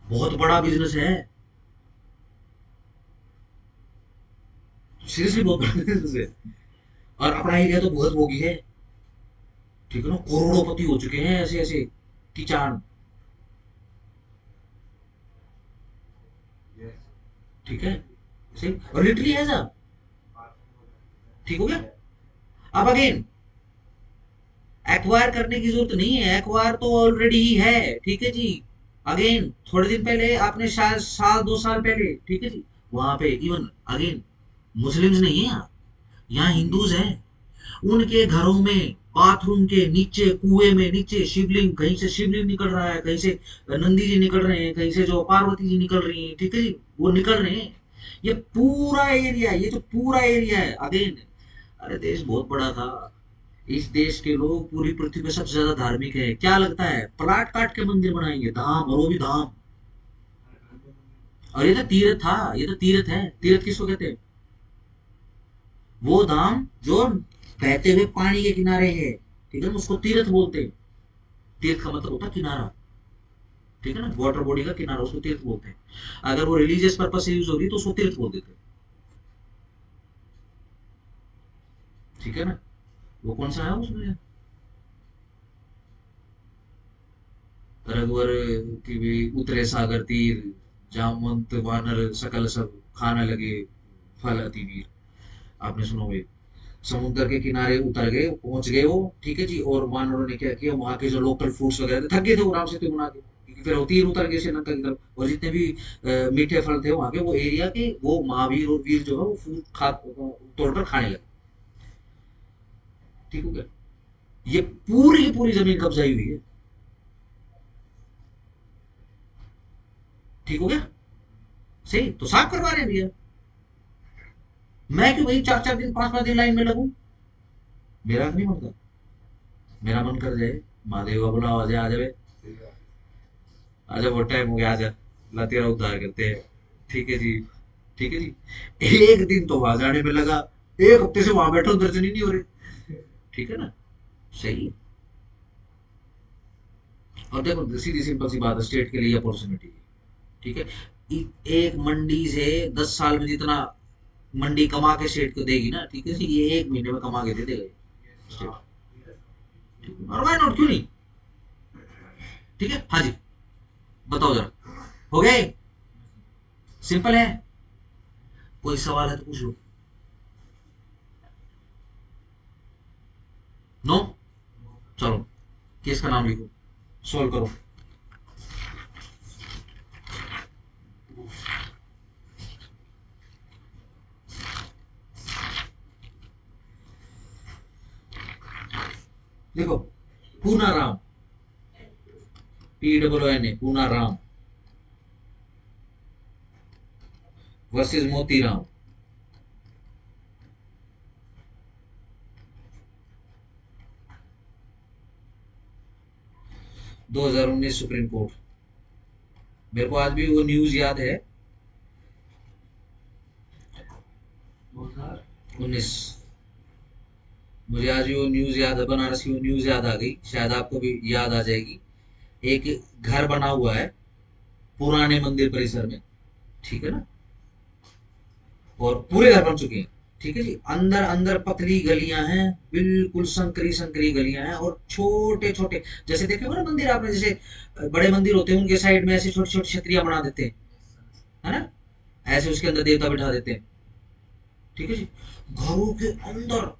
बहुत बड़ा बिजनेस है, सीरियसली बहुत बड़ा बिजनेस है। और अपना एरिया तो बहुत भोगी है, ठीक है ना, करोड़ोंपति हो चुके हैं ऐसे ऐसे किसान, यस ठीक है, सही, और लिटरली ऐसा, ठीक हो गया। अब अगेन एक्वायर करने की जरूरत नहीं है, एक्वायर तो ऑलरेडी ही है, ठीक है जी। अगेन थोड़े दिन पहले आपने शायद साल 2 साल पहले, ठीक है जी, वहां पे इवन अगेन मुस्लिम्स नहीं है यहाँ, यहाँ हिंदूज हैं। उनके घरों में बाथरूम के नीचे, कुएं में नीचे शिवलिंग, कहीं से शिवलिंग निकल रहा है, कहीं से नंदी जी निकल रहे हैं, कहीं से जो पार्वती जी निकल रही हैं, ठीक है जी, वो निकल रहे हैं। ये पूरा एरिया, ये जो पूरा एरिया है अगेन, अरे देश बहुत बड़ा था। इस देश के लोग पूरी पृथ्वी पे सबसे ज्यादा धार्मिक है। क्या लगता है, प्लाट काट के मंदिर बनाएंगे, धाम, और वो भी धाम, और ये तो तीर्थ था, ये तो तीर्थ है। तीर्थ किसको कहते हैं? वो धाम जो बहते हुए पानी के किनारे है, ठीक है ना, उसको तीर्थ बोलते हैं। तीर्थ का मतलब होता है किनारा, ठीक है ना, वाटर बॉडी का किनारा, उसको तीर्थ बोलते हैं। अगर वो रिलीजियस पर्पज से यूज हो रही है तो उसको तीर्थ बोल देते हैं, ठीक है ना। वो कौन सा है उसमें, रघुवर की भी उतरे सागर तीर, जामवंत वानर सकल सब खाने लगे फल अति वीर। आपने सुना होगा। समुद्र के किनारे उतर गए, पहुंच गए वो, ठीक है जी। और वानरों ने क्या किया, वहां के जो लोकल फ्रूट्स वगैरह थे, थक गए थे वो आराम से थे बना के, क्योंकि फिर वो तीर उतर गए श्रीलंका की तरफ, और जितने भी मीठे फल थे वहां के, वो एरिया के, वो महावीर और वीर जो है वो फूड खा तोड़कर खाने लगे, ठीक हो गया। ये पूरी की पूरी जमीन कब्जाई हुई है, ठीक हो गया। सही तो साफ करवा रहे हैं भैया। मैं क्यों भाई 4-4 दिन 5-5 दिन लाइन में लगूं? मेरा नहीं मनता, मेरा मन कर जाए महादेव का बुलावा आ जाए, आ जाए, आजा बहुत टाइम हो गया, आजा ला तेरा उद्धार करते हैं, ठीक है जी, ठीक है जी। एक दिन तो वहां जाने में लगा, एक हफ्ते से वहां बैठो, दर्शन ही नहीं हो रहे, ठीक है ना। सही। और देखो सीधी सिंपल सी बात है, स्टेट के लिए अपॉर्चुनिटी है, ठीक है। एक मंडी से 10 साल में जितना मंडी कमा के स्टेट को देगी ना, ठीक है, ये 1 महीने में कमा के दे देगा स्टेट, और वाई नॉट, क्यों नहीं, ठीक है। हाँ जी, बताओ जरा, हो गए, सिंपल है। कोई सवाल है तो पूछ लो। नो, चलो केस का नाम लिखो, सॉल्व करो। देखो, पूना राम, PWN, पूना राम वर्सेस मोती राम। 2019 supreme court. मेरे को आज भी वो न्यूज याद है, 19, मुझे आज भी वो न्यूज याद है, बनारस की वो न्यूज याद आ गई, शायद आपको भी याद आ जाएगी। एक घर बना हुआ है पुराने मंदिर परिसर में, ठीक है ना, और पूरे घर बन चुके हैं, ठीक है जी। अंदर अंदर पतली गलियां हैं, बिल्कुल संकरी संकरी गलियां हैं, और छोटे छोटे, जैसे देखे हो ना मंदिर आपने, जैसे बड़े मंदिर होते हैं उनके साइड में ऐसे छोटी छोटी छतरियां बना देते हैं, है ना, ऐसे उसके अंदर देवता बिठा देते हैं, ठीक है जी। घरों के अंदर,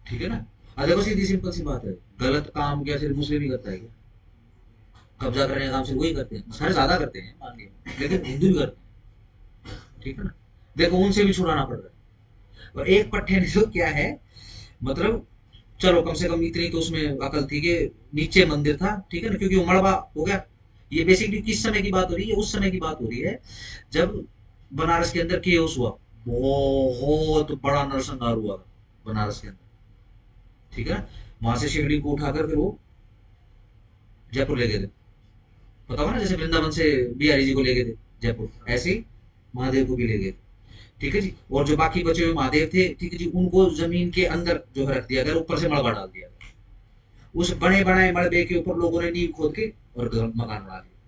ठीक है ना। अब देखो सीधी सिंपल सी बात है, गलत काम क्या सिर्फ मुस्लिम ही करता है क्या? कब्जा करने का काम सिर्फ वही करते हैं, सारे ज्यादा करते हैं मान लिया, लेकिन हिंदू भी करते हैं, ठीक है ना। देखो उनसे भी छुड़ाना पड़ रहा है। और एक पट्टे ने तो क्या है, मतलब चलो कम से कम इतनी तो उसमें अकल थी कि नीचे मंदिर था, ठीक है ना, क्योंकि वो मलबा हो गया। ये बेसिकली किस समय की बात हो रही है, उस समय की बात हो रही है जब बनारस के अंदर केओस हुआ, बहुत बड़ा नरसंहार हुआ बनारस के अंदर, ठीक है ना। वहां से शिवलिंग को उठाकर फिर वो जयपुर ले गए थे, पता होगा ना, जैसे वृंदावन से बिहारी जी को ले गए थे जयपुर, ऐसे ही महादेव को भी ले गए थे, ठीक है जी। और जो बाकी बचे हुए महादेव थे, ठीक है जी, उनको जमीन के अंदर जो है रख दिया गया, ऊपर से मलबा डाल दिया गया। उस बने बनाए मलबे के ऊपर लोगों ने नींव खोद के और मकान बना दिया,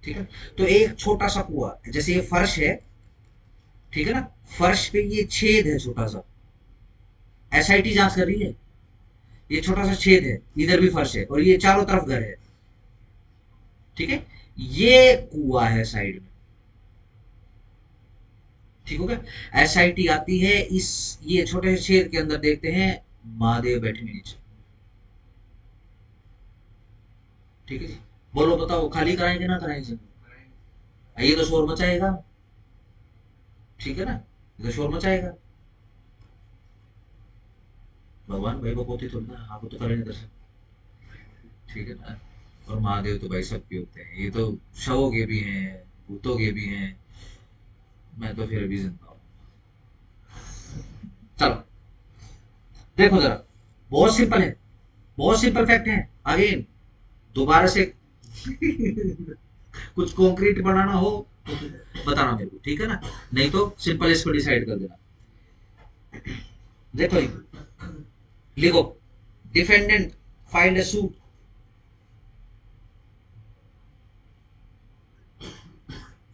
ठीक है। तो एक छोटा सा कुआ, जैसे ये फर्श है, ठीक है ना, फर्श पे ये छेद है छोटा सा, SIT जांच कर रही है, ये छोटा सा छेद है, इधर भी फर्श है, और ये चारों तरफ घर है, ठीक है। ये कुआ है साइड में, ठीक हो गया। SIT आती है इस, ये छोटे से छेद के अंदर देखते हैं महादेव बैठे हुए नीचे, ठीक है जी। बोलो बताओ, खाली कराएंगे ना कराएंगे? ये तो शोर मचाएगा, ठीक है ना, ये तो शोर मचाएगा। भगवान भाई बकौती थोड़ी ना, आपको तो करेंगे दर्शन, ठीक है ना। और महादेव तो भाई सबके होते हैं, ये तो शवों के भी हैं, भूतों के भी हैं, मैं तो फिर भी जिंदा हूँ। चलो देखो जरा, बहुत सिंपल है, बहुत सिंपल फैक्ट है, अगेन दोबारा से कुछ कॉन्क्रीट बनाना हो तो बताना मेरे को, ठीक है ना, नहीं तो सिंपल इसको डिसाइड कर देना। देखो लिखो, defendant filed a suit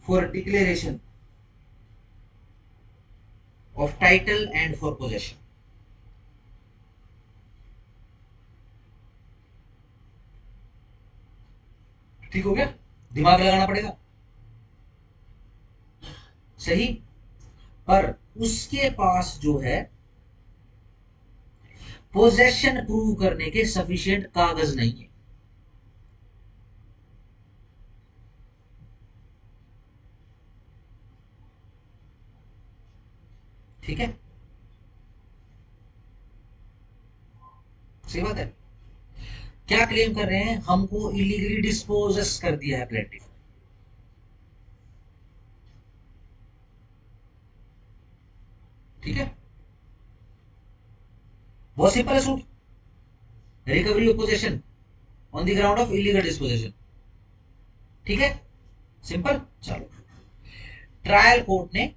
for declaration of title and for possession. ठीक हो गया, दिमाग लगाना पड़ेगा, सही। पर उसके पास जो है पोजेशन प्रूव करने के सफिशिएंट कागज नहीं है। ठीक है, सही बात है। क्या क्लेम कर रहे हैं, हमको इलीगली डिस्पोजेस कर दिया है प्लेंटिफ। ठीक है, बहुत सिंपल है suit, recovery of possession on the ground of illegal disposition. ठीक है, सिंपल। चलो, ट्रायल कोर्ट ने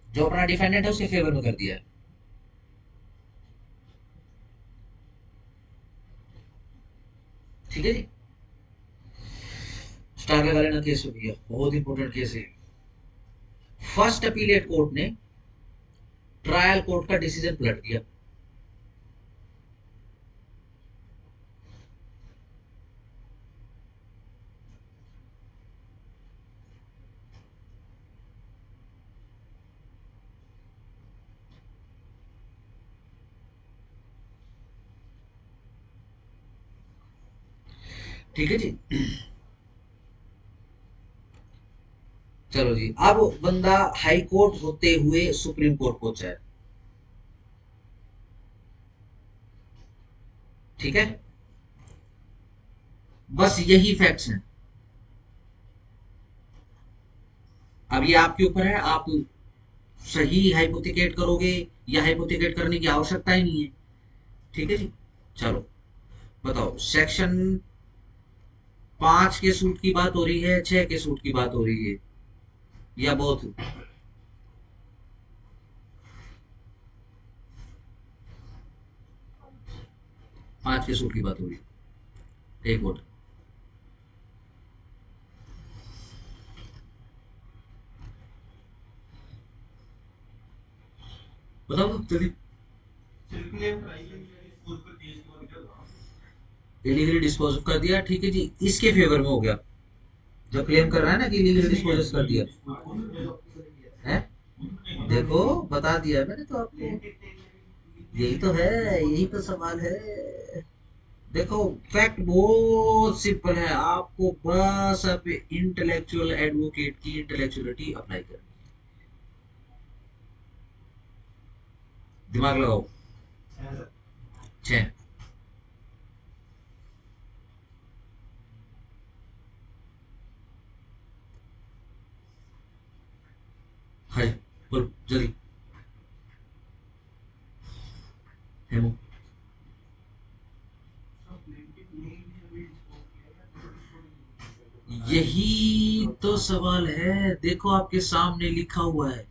जो अपना डिफेंडेंट है उसके फेवर में कर दिया है। ठीक है जी, स्टार लगा लेना केस हो गया, बहुत इंपॉर्टेंट केस है। फर्स्ट अपीलेट कोर्ट ने ट्रायल कोर्ट का डिसीजन पलट दिया। ठीक है जी, चलो जी, अब बंदा हाई कोर्ट होते हुए सुप्रीम कोर्ट पहुंचा है। ठीक है, बस यही फैक्ट्स हैं। अब ये आपके ऊपर है, आप सही हाइपोथिकेट करोगे या हाइपोथिकेट करने की आवश्यकता ही नहीं है। ठीक है जी, चलो बताओ, सेक्शन 5 के सूट की बात हो रही है, 6 के सूट की बात हो रही है, या बहुत? 5 के सूट की बात हो रही है, एक वोट। बताओ जल्दी। क्लेम कराई है डिस्पोज पर केस के बाद क्या होगा? इलीगली डिस्पोज कर दिया, ठीक है जी, इसके फेवर में हो गया। जो क्लेम कर रहा है ना कि इलीगली डिस्पोज कर दिया है, देखो बता दिया मैंने तो आपको, यही तो है, यही तो सवाल है। देखो, फैक्ट बहुत सिंपल है, आपको बस अब इंटेलेक्चुअल एडवोकेट की इंटेलेक्चुअलिटी अप्लाई करनी, दिमाग लगाओ। 6। हाँ जी, बोलो जल्दी। हेमो, यही तो सवाल है, देखो आपके सामने लिखा हुआ है।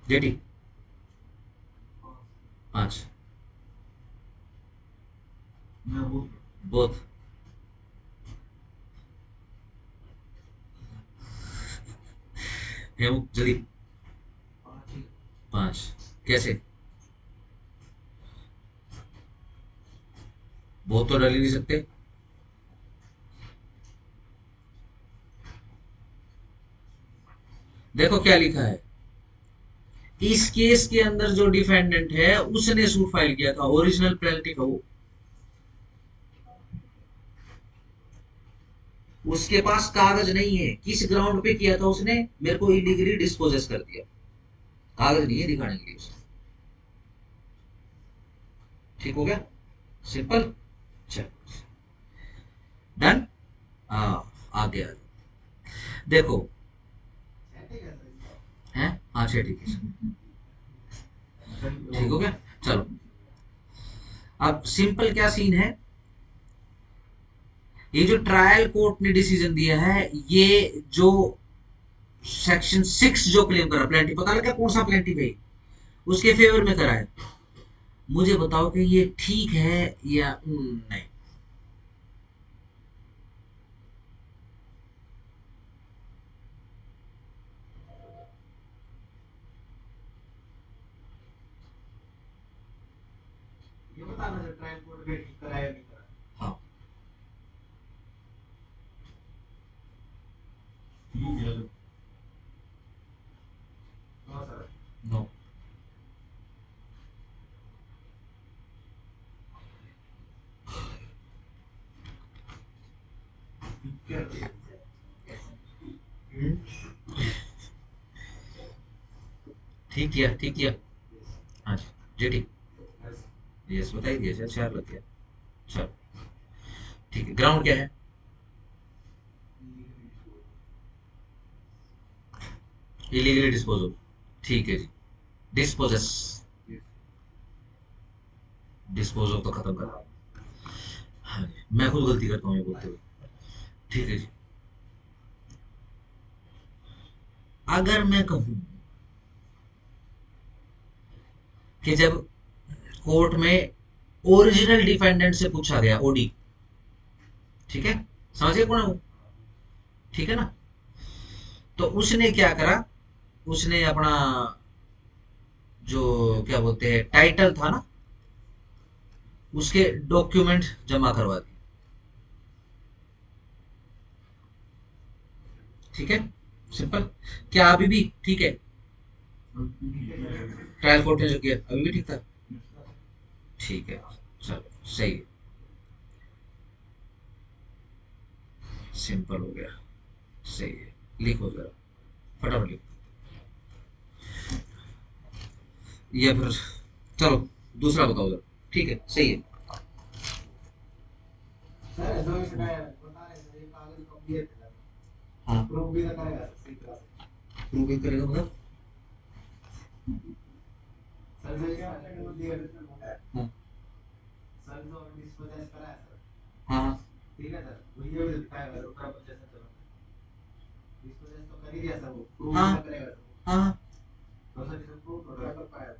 जेटी 5, मैं वो बोथ। हेमो जल्दी। 5 कैसे? बोथ तो डाल ही नहीं सकते। देखो क्या लिखा है, इस केस के अंदर जो डिफेंडेंट है उसने सूट फाइल किया था, ओरिजिनल प्लेंटिफ है वो, उसके पास कागज नहीं है, किस ग्राउंड पे किया था उसने, मेरे को इलीगली डिस्पोजेस कर दिया, कागज नहीं है दिखाने के लिए उसने। ठीक हो गया, सिंपल। चलो डन। हाँ, आगे आ देखो, है, हाँ 6 ठीक है, ठीक हो गया। चलो अब सिंपल क्या सीन है, ये जो ट्रायल कोर्ट ने डिसीजन दिया है, ये जो सेक्शन 6 जो क्लेम करा प्लेंटी, पता लगा कौन सा प्लेंटी है, उसके फेवर में करा है। मुझे बताओ कि ये ठीक है या नहीं। ये बताना सर, ट्रायल कोर्ट में ठीक करा या नहीं करा। हाँ ठीक है तो हाँ सर। नो, ठीक किया, ठीक किया। हाँ जी, जी ठीक, यस बता ही दिया, चल 4 लग गया। चलो ठीक है, ग्राउंड क्या है? इलीगली डिस्पोजल, ठीक है जी। डिस्पोजस, डिस्पोजल तो खत्म कर। हाँ जी, मैं खुद गलती करता हूँ ये बोलते हुए। ठीक है जी, अगर मैं कहूँ कि जब कोर्ट में ओरिजिनल डिफेंडेंट से पूछा गया, ओडी, ठीक है, समझिए कौन है वो, ठीक है ना, तो उसने क्या करा, उसने अपना जो क्या बोलते हैं टाइटल था ना, उसके डॉक्यूमेंट जमा करवा दिए, ठीक है, सिंपल। क्या अभी भी ठीक है? ट्रायल कोर्ट ने जो किया अभी भी ठीक था, ठीक है, चलो सही है, सिंपल हो गया, सही है। लिखो जरा, फटाफट लिखो, या फिर चलो दूसरा बताओ जरा, ठीक है सही है। सर जो इसमें बता रहे हैं, ये कागज कब दिए थे सर, हाँ, प्रूफ भी तो करेगा सर सही तरह से। प्रूव भी करेगा मतलब? सर जो इसमें वो दिए थे, हाँ सर जो अभी डिस्पोजेस करा है सर, हाँ ठीक है सर, वो ये भी दिखाएगा सर, ऊपर पोजीशन चला डिस्पोजेस तो कर ही दिया सर, वो प्रूफ भी हाँ तो करेगा सर। हाँ, तो सर इसमें प्रूफ तो कर पाया।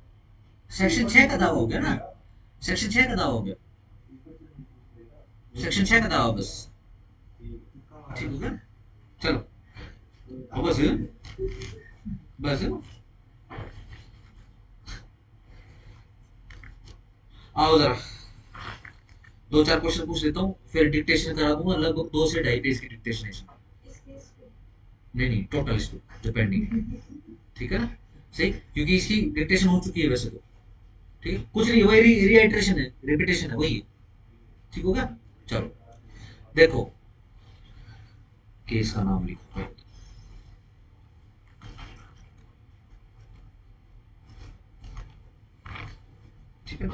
सेक्शन 6 का दावा हो गया ना, सेक्शन 6 का दावा हो गया, सेक्शन 6 का दावा बस, ठीक हो गया, चलो अब बस, बस आओ जरा, 2-4 क्वेश्चन पूछ लेता हूँ, फिर डिक्टेशन करा दूंगा, लगभग 2 से 2.5 पेज की डिक्टेशन है इसमें। इस केस पे नहीं नहीं, टोटल इसको जो पेंडिंग है, ठीक है ना, सही, क्योंकि इसकी डिक्टेशन हो चुकी है वैसे तो, ठीक है, कुछ नहीं, वही रीआइट्रेशन है, रिपीटेशन है, वही है, ठीक हो गया। चलो देखो, केस का नाम लिखो, ठीक है।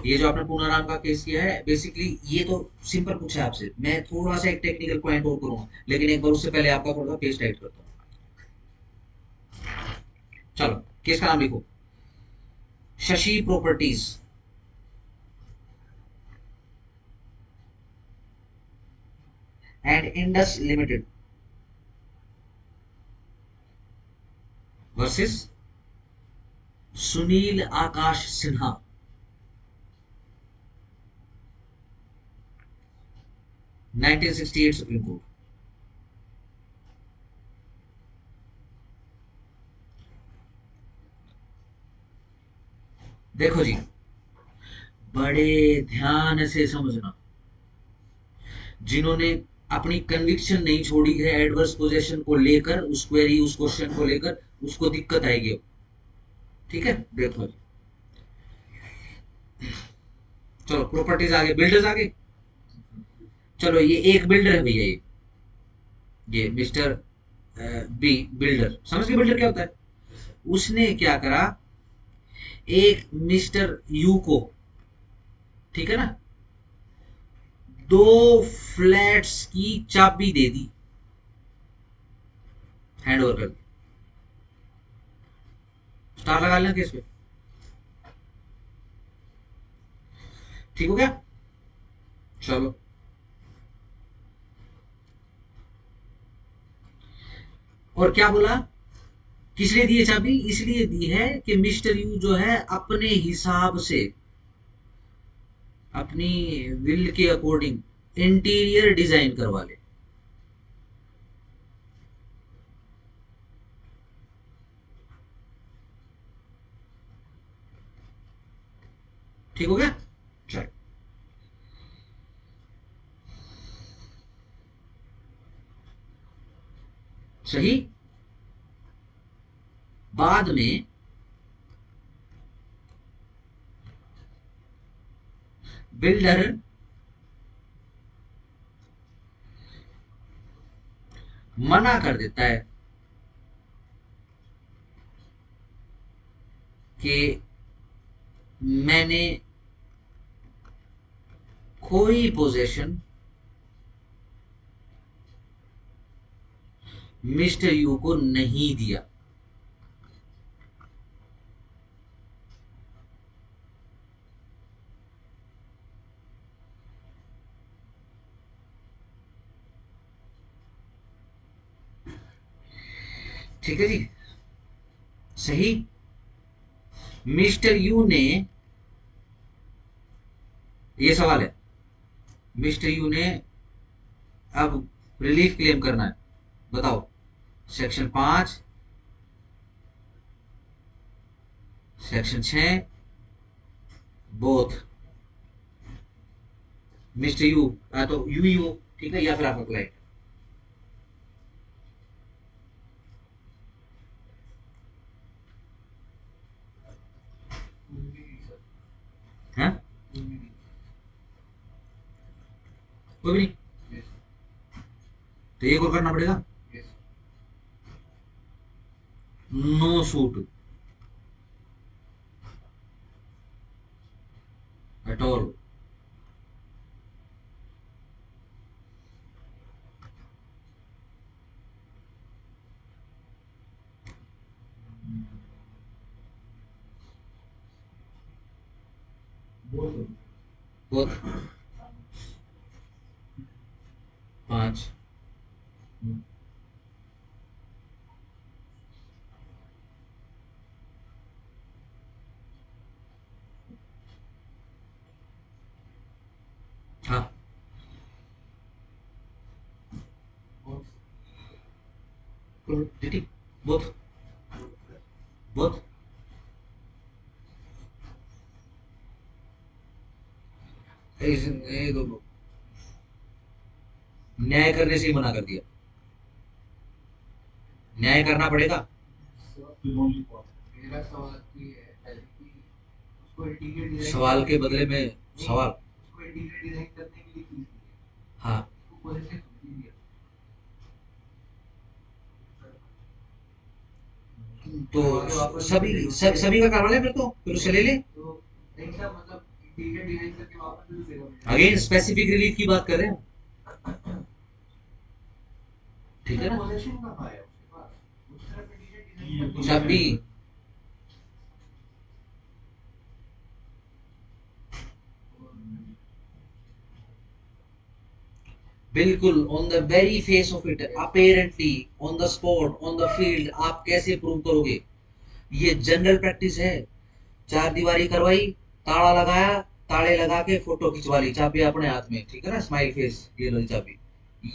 ये जो आपने पूनाराम का केस किया है, बेसिकली ये तो सिंपल पूछा है आपसे, मैं थोड़ा सा एक टेक्निकल पॉइंट और करूंगा, लेकिन एक बार उससे पहले आपका थोड़ा सा पेज टाइट करता हूँ। चलो केस का नाम लिखो, Shashi properties and Indus limited versus Sunil Akash Sinha, 1968 supreme court. देखो जी, बड़े ध्यान से समझना, जिन्होंने अपनी कन्विक्शन नहीं छोड़ी है एडवर्स पोजीशन को लेकर, उस क्वेरी उस क्वेश्चन को लेकर, उसको दिक्कत आएगी, ठीक है। देखो जी, चलो प्रॉपर्टीज आगे, बिल्डर्स आगे, चलो ये एक बिल्डर है भैया, ये मिस्टर बी बिल्डर, समझ गए बिल्डर क्या होता है? उसने क्या करा, एक मिस्टर यू को, ठीक है ना, 2 फ्लैट्स की चाबी दे दी, हैंड ओवर कर दी, स्टार लगा लेना केस पे, ठीक हो गया? चलो, और क्या बोला, किस लिए दी है चाबी? इसलिए दी है कि मिस्टर यू जो है अपने हिसाब से, अपनी विल के अकॉर्डिंग इंटीरियर डिजाइन करवा ले। ठीक हो गया? चल, सही। बाद में बिल्डर मना कर देता है कि मैंने कोई पोजेशन मिस्टर यू को नहीं दिया। ठीक है जी, सही। मिस्टर यू ने, ये सवाल है, मिस्टर यू ने अब रिलीफ क्लेम करना है, बताओ। Section 5, section 6, both. Mister you या तो यू ही हो, ठीक है, या फिर आपका क्लाइंट। कोई भी नहीं सर, हाँ, कोई भी नहीं। कोई भी नहीं, यस तो एक और करना पड़ेगा। Yes no suit at all. Both. Both. 5। हाँ, बोथ ठीक, बोथ। बोथ। ये दो न्याय करने से ही मना कर दिया, न्याय करना पड़ेगा। मेरा सवाल तो ये है पहले कि उसको इंटीरियर डिजाइन सवाल के बदले में सवाल। उसको इंटीरियर डिजाइन करने के लिए फीस दी है, हाँ, उसको पोजीशन खुद ही दिया। तो सभी का करवा ले फिर, तो फिर उससे ले ले। तो नहीं सर, मतलब इंटीरियर डिजाइन करके वापस दे देगा मुझे। अगेन स्पेसिफिक रिलीफ की बात कर रहे हैं, ठीक है ना? पोजीशन कहाँ है उसके पास? उस तरफ इंटीरियर डिजाइन करके चाबी, बिल्कुल on the very face of it, apparently, on the spot, on the field, आप कैसे प्रूव करोगे? ये जनरल प्रैक्टिस है। चार दीवारी करवाई, ताला लगाया, ताले लगा के फोटो खिंचवा ली, चाबी अपने हाथ में, ठीक है ना, स्माइल फेस, ये लो चाबी।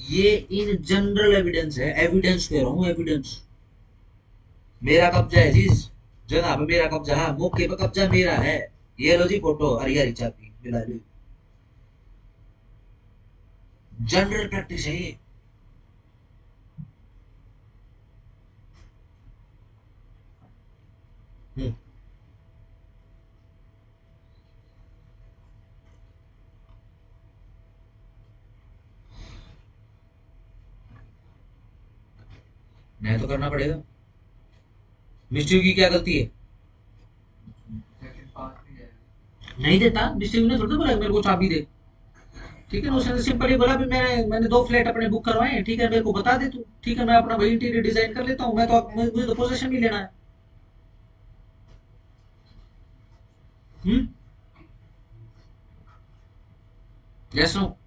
ये इन जनरल एविडेंस है, एविडेंस कह रहा हूँ, एविडेंस। मेरा कब्जा है जी, जगह पे मेरा कब्जा है, मौके पे कब्जा मेरा है। ये लो जी फोटो, हरी हरी चाबी मिला ली। जनरल प्रैक्टिस है ये। हम्म, नहीं तो करना पड़ेगा। मिस्टर की क्या गलती है? सेकंड पास में जाएगा। नहीं देता, मिस्टर ने थोड़ा बोला मेरे को चाबी दे, ठीक है ना, उसने सिंपल ही बोला भी मैंने 2 फ्लैट अपने बुक करवाए हैं, ठीक है, मेरे को बता दे तू, ठीक है, मैं अपना वही इंटीरियर डिजाइन कर लेता हूँ, मुझे तो पोजीशन ही लेना है। हम्म, यस नो?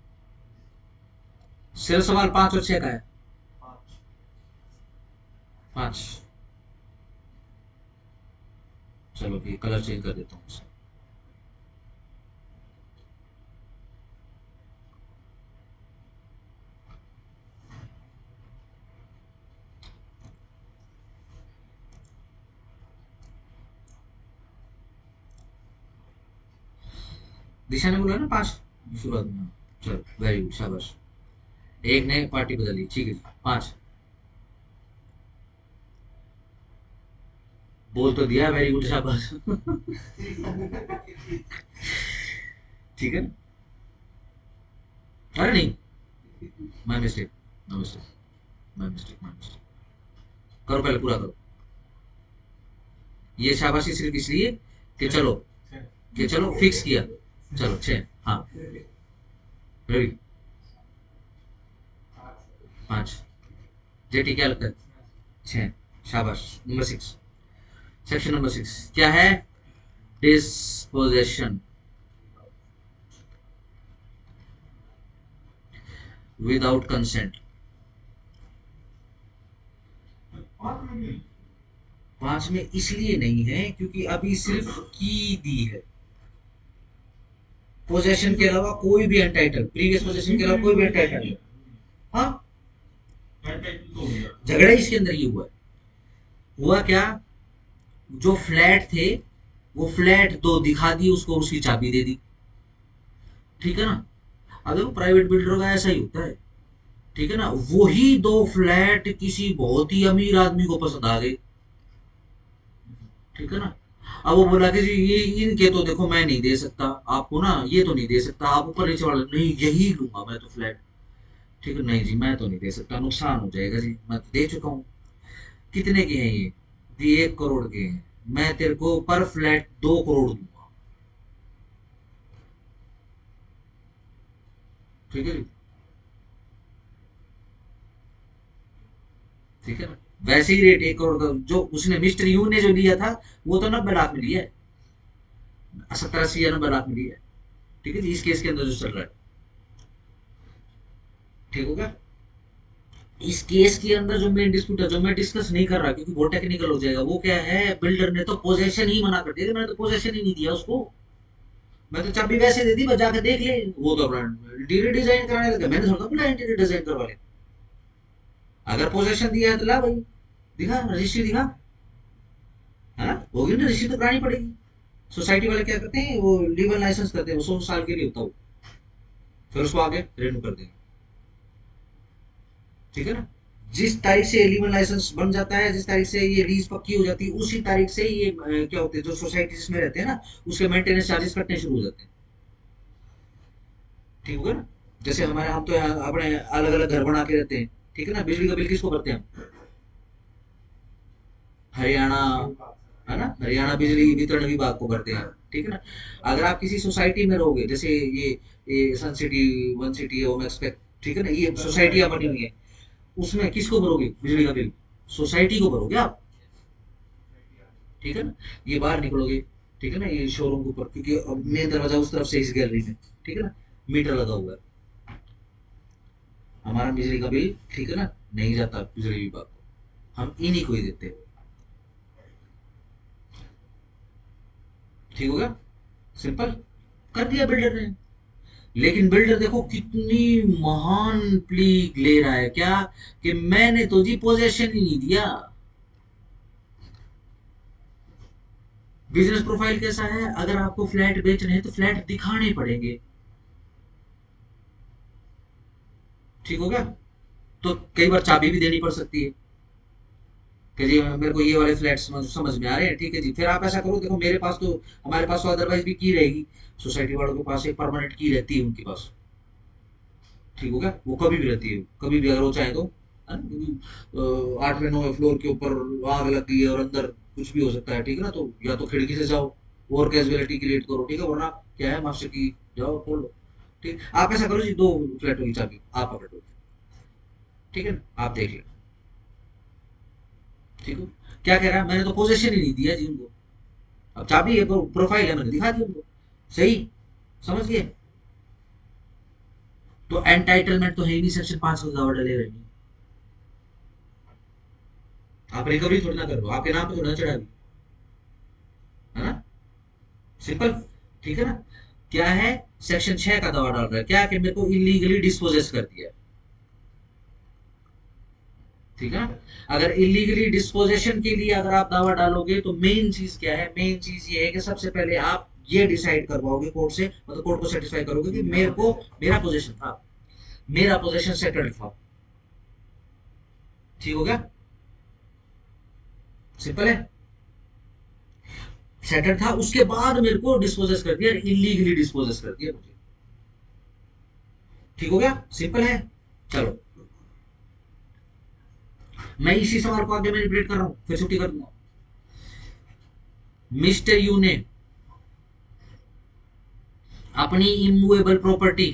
सिर्फ सवाल 5 और 6 का है। 5। चलो ये कलर चेंज कर देता हूँ। दिशा ने बोला ना 5 शुरुआत में। चलो वेरी गुड, शाबाश। एक ने पार्टी बदली, ठीक है जी। 5 बोल तो दिया, वेरी गुड, शाबाश। ठीक है। अरे नहीं, my mistake, my mistake, my mistake, my mistake. करो पहले, पूरा करो। ये शाबाशी सिर्फ इसलिए कि चलो फिक्स किया। चलो 6। हाँ रवि 5। जेटी क्या लगता है? 6। शाबाश। नंबर 6, सेक्शन नंबर 6 क्या है? Disposition without consent. 5 में इसलिए नहीं है क्योंकि अभी सिर्फ की दी है। पोजेशन के अलावा कोई भी अनटाइटल, प्रीवियस पोजेशन के अलावा कोई भी अनटाइटल। हाँ, झगड़ा इसके अंदर ये हुआ है। हुआ क्या? जो फ्लैट थे वो फ्लैट तो दिखा दी उसको, उसकी चाबी दे दी, ठीक है ना। अब देखो प्राइवेट बिल्डरों का ऐसा ही होता है, ठीक है ना। वही 2 फ्लैट किसी बहुत ही अमीर आदमी को पसंद आ गए, ठीक है ना। अब वो बोला कि जी ये इनके तो देखो मैं नहीं दे सकता आपको ना, ये तो नहीं दे सकता, आप ऊपर नीचे वाले नहीं, यही लूंगा मैं तो फ्लैट, ठीक है। नहीं जी मैं तो नहीं दे सकता, नुकसान हो जाएगा जी, मैं तो दे चुका हूँ। कितने के हैं ये 1 करोड़ के हैं, मैं तेरे को पर फ्लैट 2 करोड़ दूंगा, ठीक है जी, ठीक है ना। वैसे ही रेट 1 करोड़ का जो उसने मिस्टर यू ने जो लिया था वो तो 90 लाख में लिया है, 70-80 या 90 लाख में लिया है, ठीक है जी। इस केस के अंदर जो चल रहा है, ठीक होगा। इस केस के अंदर जो मेन डिस्प्यूट है, जो मैं डिस्कस नहीं कर रहा क्योंकि वो टेक्निकल हो जाएगा, वो क्या है? बिल्डर ने तो पोजेशन ही मना कर दिया, मैंने तो पोजेशन ही नहीं दिया उसको, मैं तो चाबी वैसे दे दी, बस जाके देख ले। वो तो अपना इंटीरियर डिजाइन कराने लगा, मैंने थोड़ा बोला इंटीरियर डिजाइन करवा ले। अगर पोजेशन दिया है तो ला भाई, दिखा रजिस्ट्री दिखा, है ना, होगी ना रजिस्ट्री तो करानी पड़ेगी। सोसाइटी वाले क्या करते हैं, वो लीगल लाइसेंस करते हैं, वो 100 साल के लिए होता है, फिर उसको आगे रिन्यू कर देंगे, ठीक है ना। जिस तारीख से एलिमेंट लाइसेंस बन जाता है, जिस तारीख से ये लीज पक्की हो जाती है, उसी तारीख से ये क्या होते हैं, जो सोसाइटी में रहते हैं ना, उसके मेंटेनेंस चार्जेस कटने शुरू हो जाते हैं, ठीक होगा ना। जैसे हमारे, हम तो यहाँ अपने अलग अलग घर बना के रहते हैं, ठीक है ना। बिजली का बिल किसको भरते हैं हम? हरियाणा, है ना, हरियाणा बिजली वितरण विभाग को भरते हैं, ठीक है ना। अगर आप किसी सोसाइटी में रहोगे, जैसे ये सन सिटी, वन सिटी, ओमेक्स, ठीक है ना, ये सोसाइटियां बनी हुई है, उसमें किसको भरोगे बिजली का बिल? सोसाइटी को भरोगे आप, ठीक है ना। ये बाहर निकलोगे, ठीक है ना, ये शोरूम के ऊपर, क्योंकि मेन दरवाजा उस तरफ से, इस गैलरी में, ठीक है ना, मीटर लगा हुआ है, हमारा बिजली का बिल, ठीक है ना, नहीं जाता बिजली विभाग को, हम इन्हीं को ही देते हैं, ठीक हो गया, सिंपल कर दिया बिल्डर ने। लेकिन बिल्डर देखो कितनी महान प्ली ले रहा है, क्या कि मैंने तो जी पोजेशन ही नहीं दिया। बिजनेस प्रोफाइल कैसा है? अगर आपको फ्लैट बेचने हैं तो फ्लैट दिखाने पड़ेंगे, ठीक हो गया। तो कई बार चाबी भी देनी पड़ सकती है कि जी मेरे को ये वाले फ्लैट समझ में आ रहे हैं, ठीक है जी। फिर आप ऐसा करो, देखो मेरे पास तो, हमारे पास तो अदरवाइज भी की रहेगी, सोसाइटी वालों के पास एक परमानेंट की रहती है उनके पास, ठीक हो गया। वो कभी भी रहती है, कभी भी अगर वो चाहे तो, है ना, क्योंकि 8वें 9वें फ्लोर के ऊपर आग लग गई है और अंदर कुछ भी हो सकता है, ठीक है ना। तो या तो खिड़की से जाओ और कैजुअलिटी क्रिएट करो, ठीक है, वरना क्या है, मास्टर की जाओ खोल लो, ठीक। आप ऐसा करो जी, 2 फ्लैटों की चाबी आप पकड़ लो, ठीक है ना, आप देख लेना, ठीक है। क्या कह रहा है, मैंने तो पोजीशन ही नहीं दिया जी उनको, अब चाबी है, प्रोफाइल है, मैंने दिखा दी उनको, सही समझ गए। तो एंटाइटलमेंट तो है ही नहीं, सेक्शन 5 का दावा डलेगा ही नहीं। आप रिकवरी थोड़ी ना कर रहे हो, आपके नाम पे थोड़ी ना चढ़ा दी, है ना, सिंपल, ठीक है ना। क्या है, सेक्शन 6 का दावा डाल रहा है, क्या कि मेरे को इलीगली डिस्पोजेस कर दिया, ठीक है ना। अगर इलीगली डिस्पोजेशन के लिए अगर आप दावा डालोगे तो मेन चीज क्या है, मेन चीज ये है कि सबसे पहले आप ये डिसाइड करवाओगे कोर्ट से, मतलब कोर्ट को सेटिस्फाई करोगे कि मेरे को मेरा पोजीशन था, मेरा पोजीशन सेटल्ड था, ठीक हो गया, सिंपल है, सेटल्ड था, उसके बाद मेरे को डिस्पोजेस कर दिया, इलीगली डिस्पोजेस कर दिया मुझे, ठीक हो गया, सिंपल है। चलो मैं इसी सवाल को आगे मैनिपुलेट कर रहा हूं, फिर छुट्टी कर दूंगा। मिस्टर यू ने अपनी इमूवेबल प्रॉपर्टी,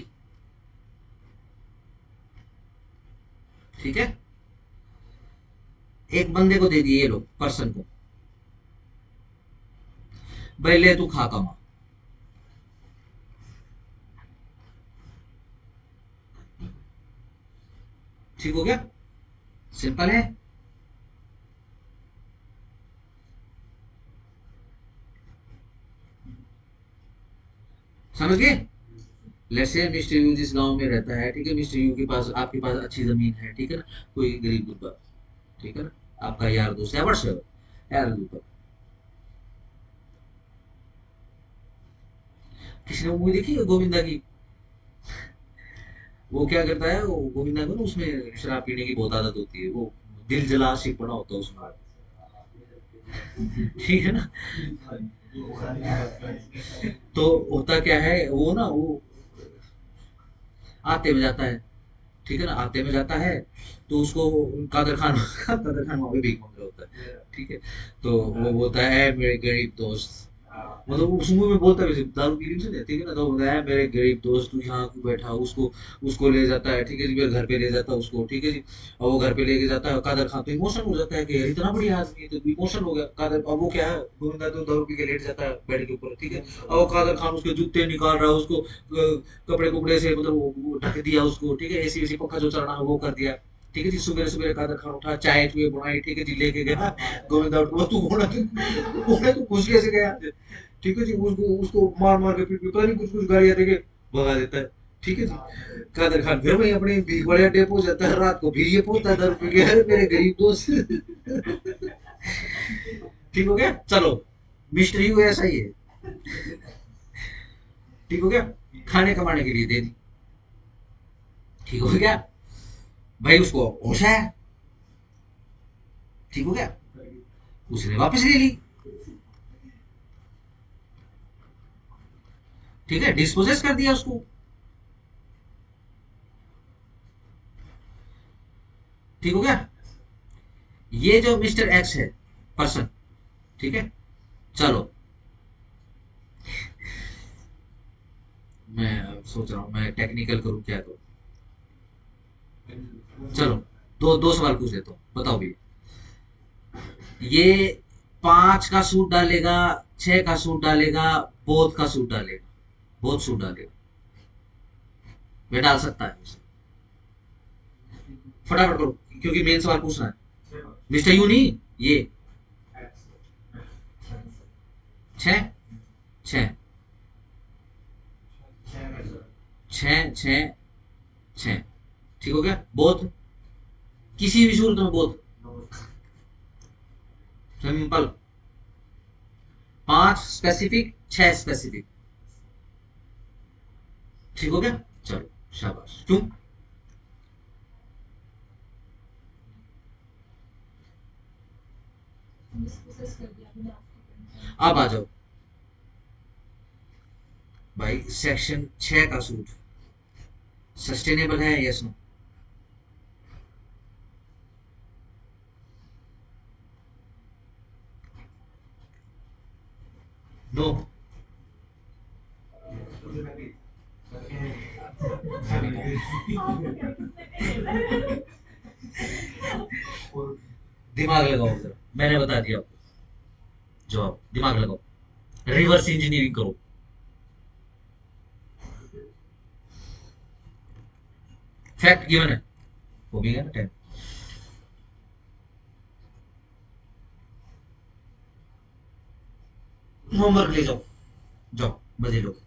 ठीक है, एक बंदे को दे दिए, ये लोग पर्सन को, भाई ले तू खा कमा, ठीक हो गया, सिंपल है। समझ गए। लेट्स से मिस्टर यू जिस गांव में रहता है, ठीक है, मिस्टर यू के पास, आपके पास अच्छी जमीन है, ठीक है ना, कोई गरीब गुरबा, ठीक है ना, आपका यार दोस्त है, व्हाट्सएवर यार गुरबा, किसी ने मूवी देखी है गोविंदा की, वो क्या करता है, वो गोविंदा को ना उसमें शराब पीने की बहुत आदत होती है, वो दिल जला आशिक बना होता है उसमें, ठीक है ना। तो होता क्या है, वो ना वो आते में जाता है, ठीक है ना, आते में जाता है, तो उसको कादर खान कादर खान वहां पे भीख मांग रहा होता है, ठीक है, तो वो बोलता है "ए, मेरे गरीब दोस्त", मतलब उस मूवी में बोलता है, वैसे दारू पी से, ठीक है ना, तो बोलता है "ए, मेरे गरीब दोस्त तू यहाँ क्यों बैठा", उसको उसको ले जाता है, ठीक है जी, मेरे घर पे ले जाता है उसको, ठीक है जी, और वो घर पे लेके जाता है, कादर खान तो इमोशनल हो जाता है कि यार इतना बढ़िया आदमी है, तो इमोशनल हो गया कादर, अब वो क्या है, गोविंदा तो दारू पी के लेट जाता है बेड के ऊपर, ठीक है, और वो कादर खान उसके जूते निकाल रहा है, उसको कपड़े कुपड़े से मतलब वो ढक दिया उसको, ठीक है, एसी वैसी पंखा जो चलना है वो कर दिया, ठीक है जी, सुबह सुबह कादर खान उठा, चाय चुए बनाई, ठीक है जी, लेके गया गोविंदा उठ, तू घोड़ा तू घुस कैसे गया, ठीक है जी, उसको उसको मार मार के पीट पता नहीं कुछ कुछ गालियां देके भगा देता है, ठीक है जी। कादर खान फिर वही अपने भीख वाले अड्डे पहुंच जाता है, रात को फिर ये पहुंचता है 10 रुपए के, अरे मेरे गरीब दोस्त ठीक हो गया, चलो मिस्टर यू ऐसा ही है, ठीक हो गया, खाने कमाने के लिए दे दी, ठीक हो गया, भाई उसको होश आया, ठीक हो गया, उसने वापस ले ली, ठीक है, डिस्पोजेस कर दिया उसको, ठीक हो गया। ये जो मिस्टर एक्स है पर्सन, ठीक है, चलो मैं सोच रहा हूं मैं टेक्निकल करूं क्या करूं, चलो दो दो सवाल पूछ लेता हूँ, बताओ भैया, ये 5 का सूट डालेगा, 6 का सूट डालेगा, बोध का सूट डालेगा, बोध सूट डालेगा, वे डाल सकता है उसे, फटाफट करो क्योंकि मेन सवाल पूछना है, मिस्टर यू नहीं, ये 6 6 6 6 6, ठीक हो गया, बोध किसी भी सूरत में बोध, सिंपल, 5 स्पेसिफिक 6 स्पेसिफिक, ठीक हो गया, चलो शाबाश, क्यों, डिस्पोजेस कर दिया मैंने आपको। अब आ जाओ भाई, सेक्शन 6 का सूट सस्टेनेबल है, यस नो, नो, दिमाग लगाओ जरा, मैंने बता दिया आपको जवाब, दिमाग लगाओ, रिवर्स इंजीनियरिंग करो, फैक्ट गिवन है, हो भी गया ना टाइम। होमवर्क ले जाओ, जाओ बजे लोग।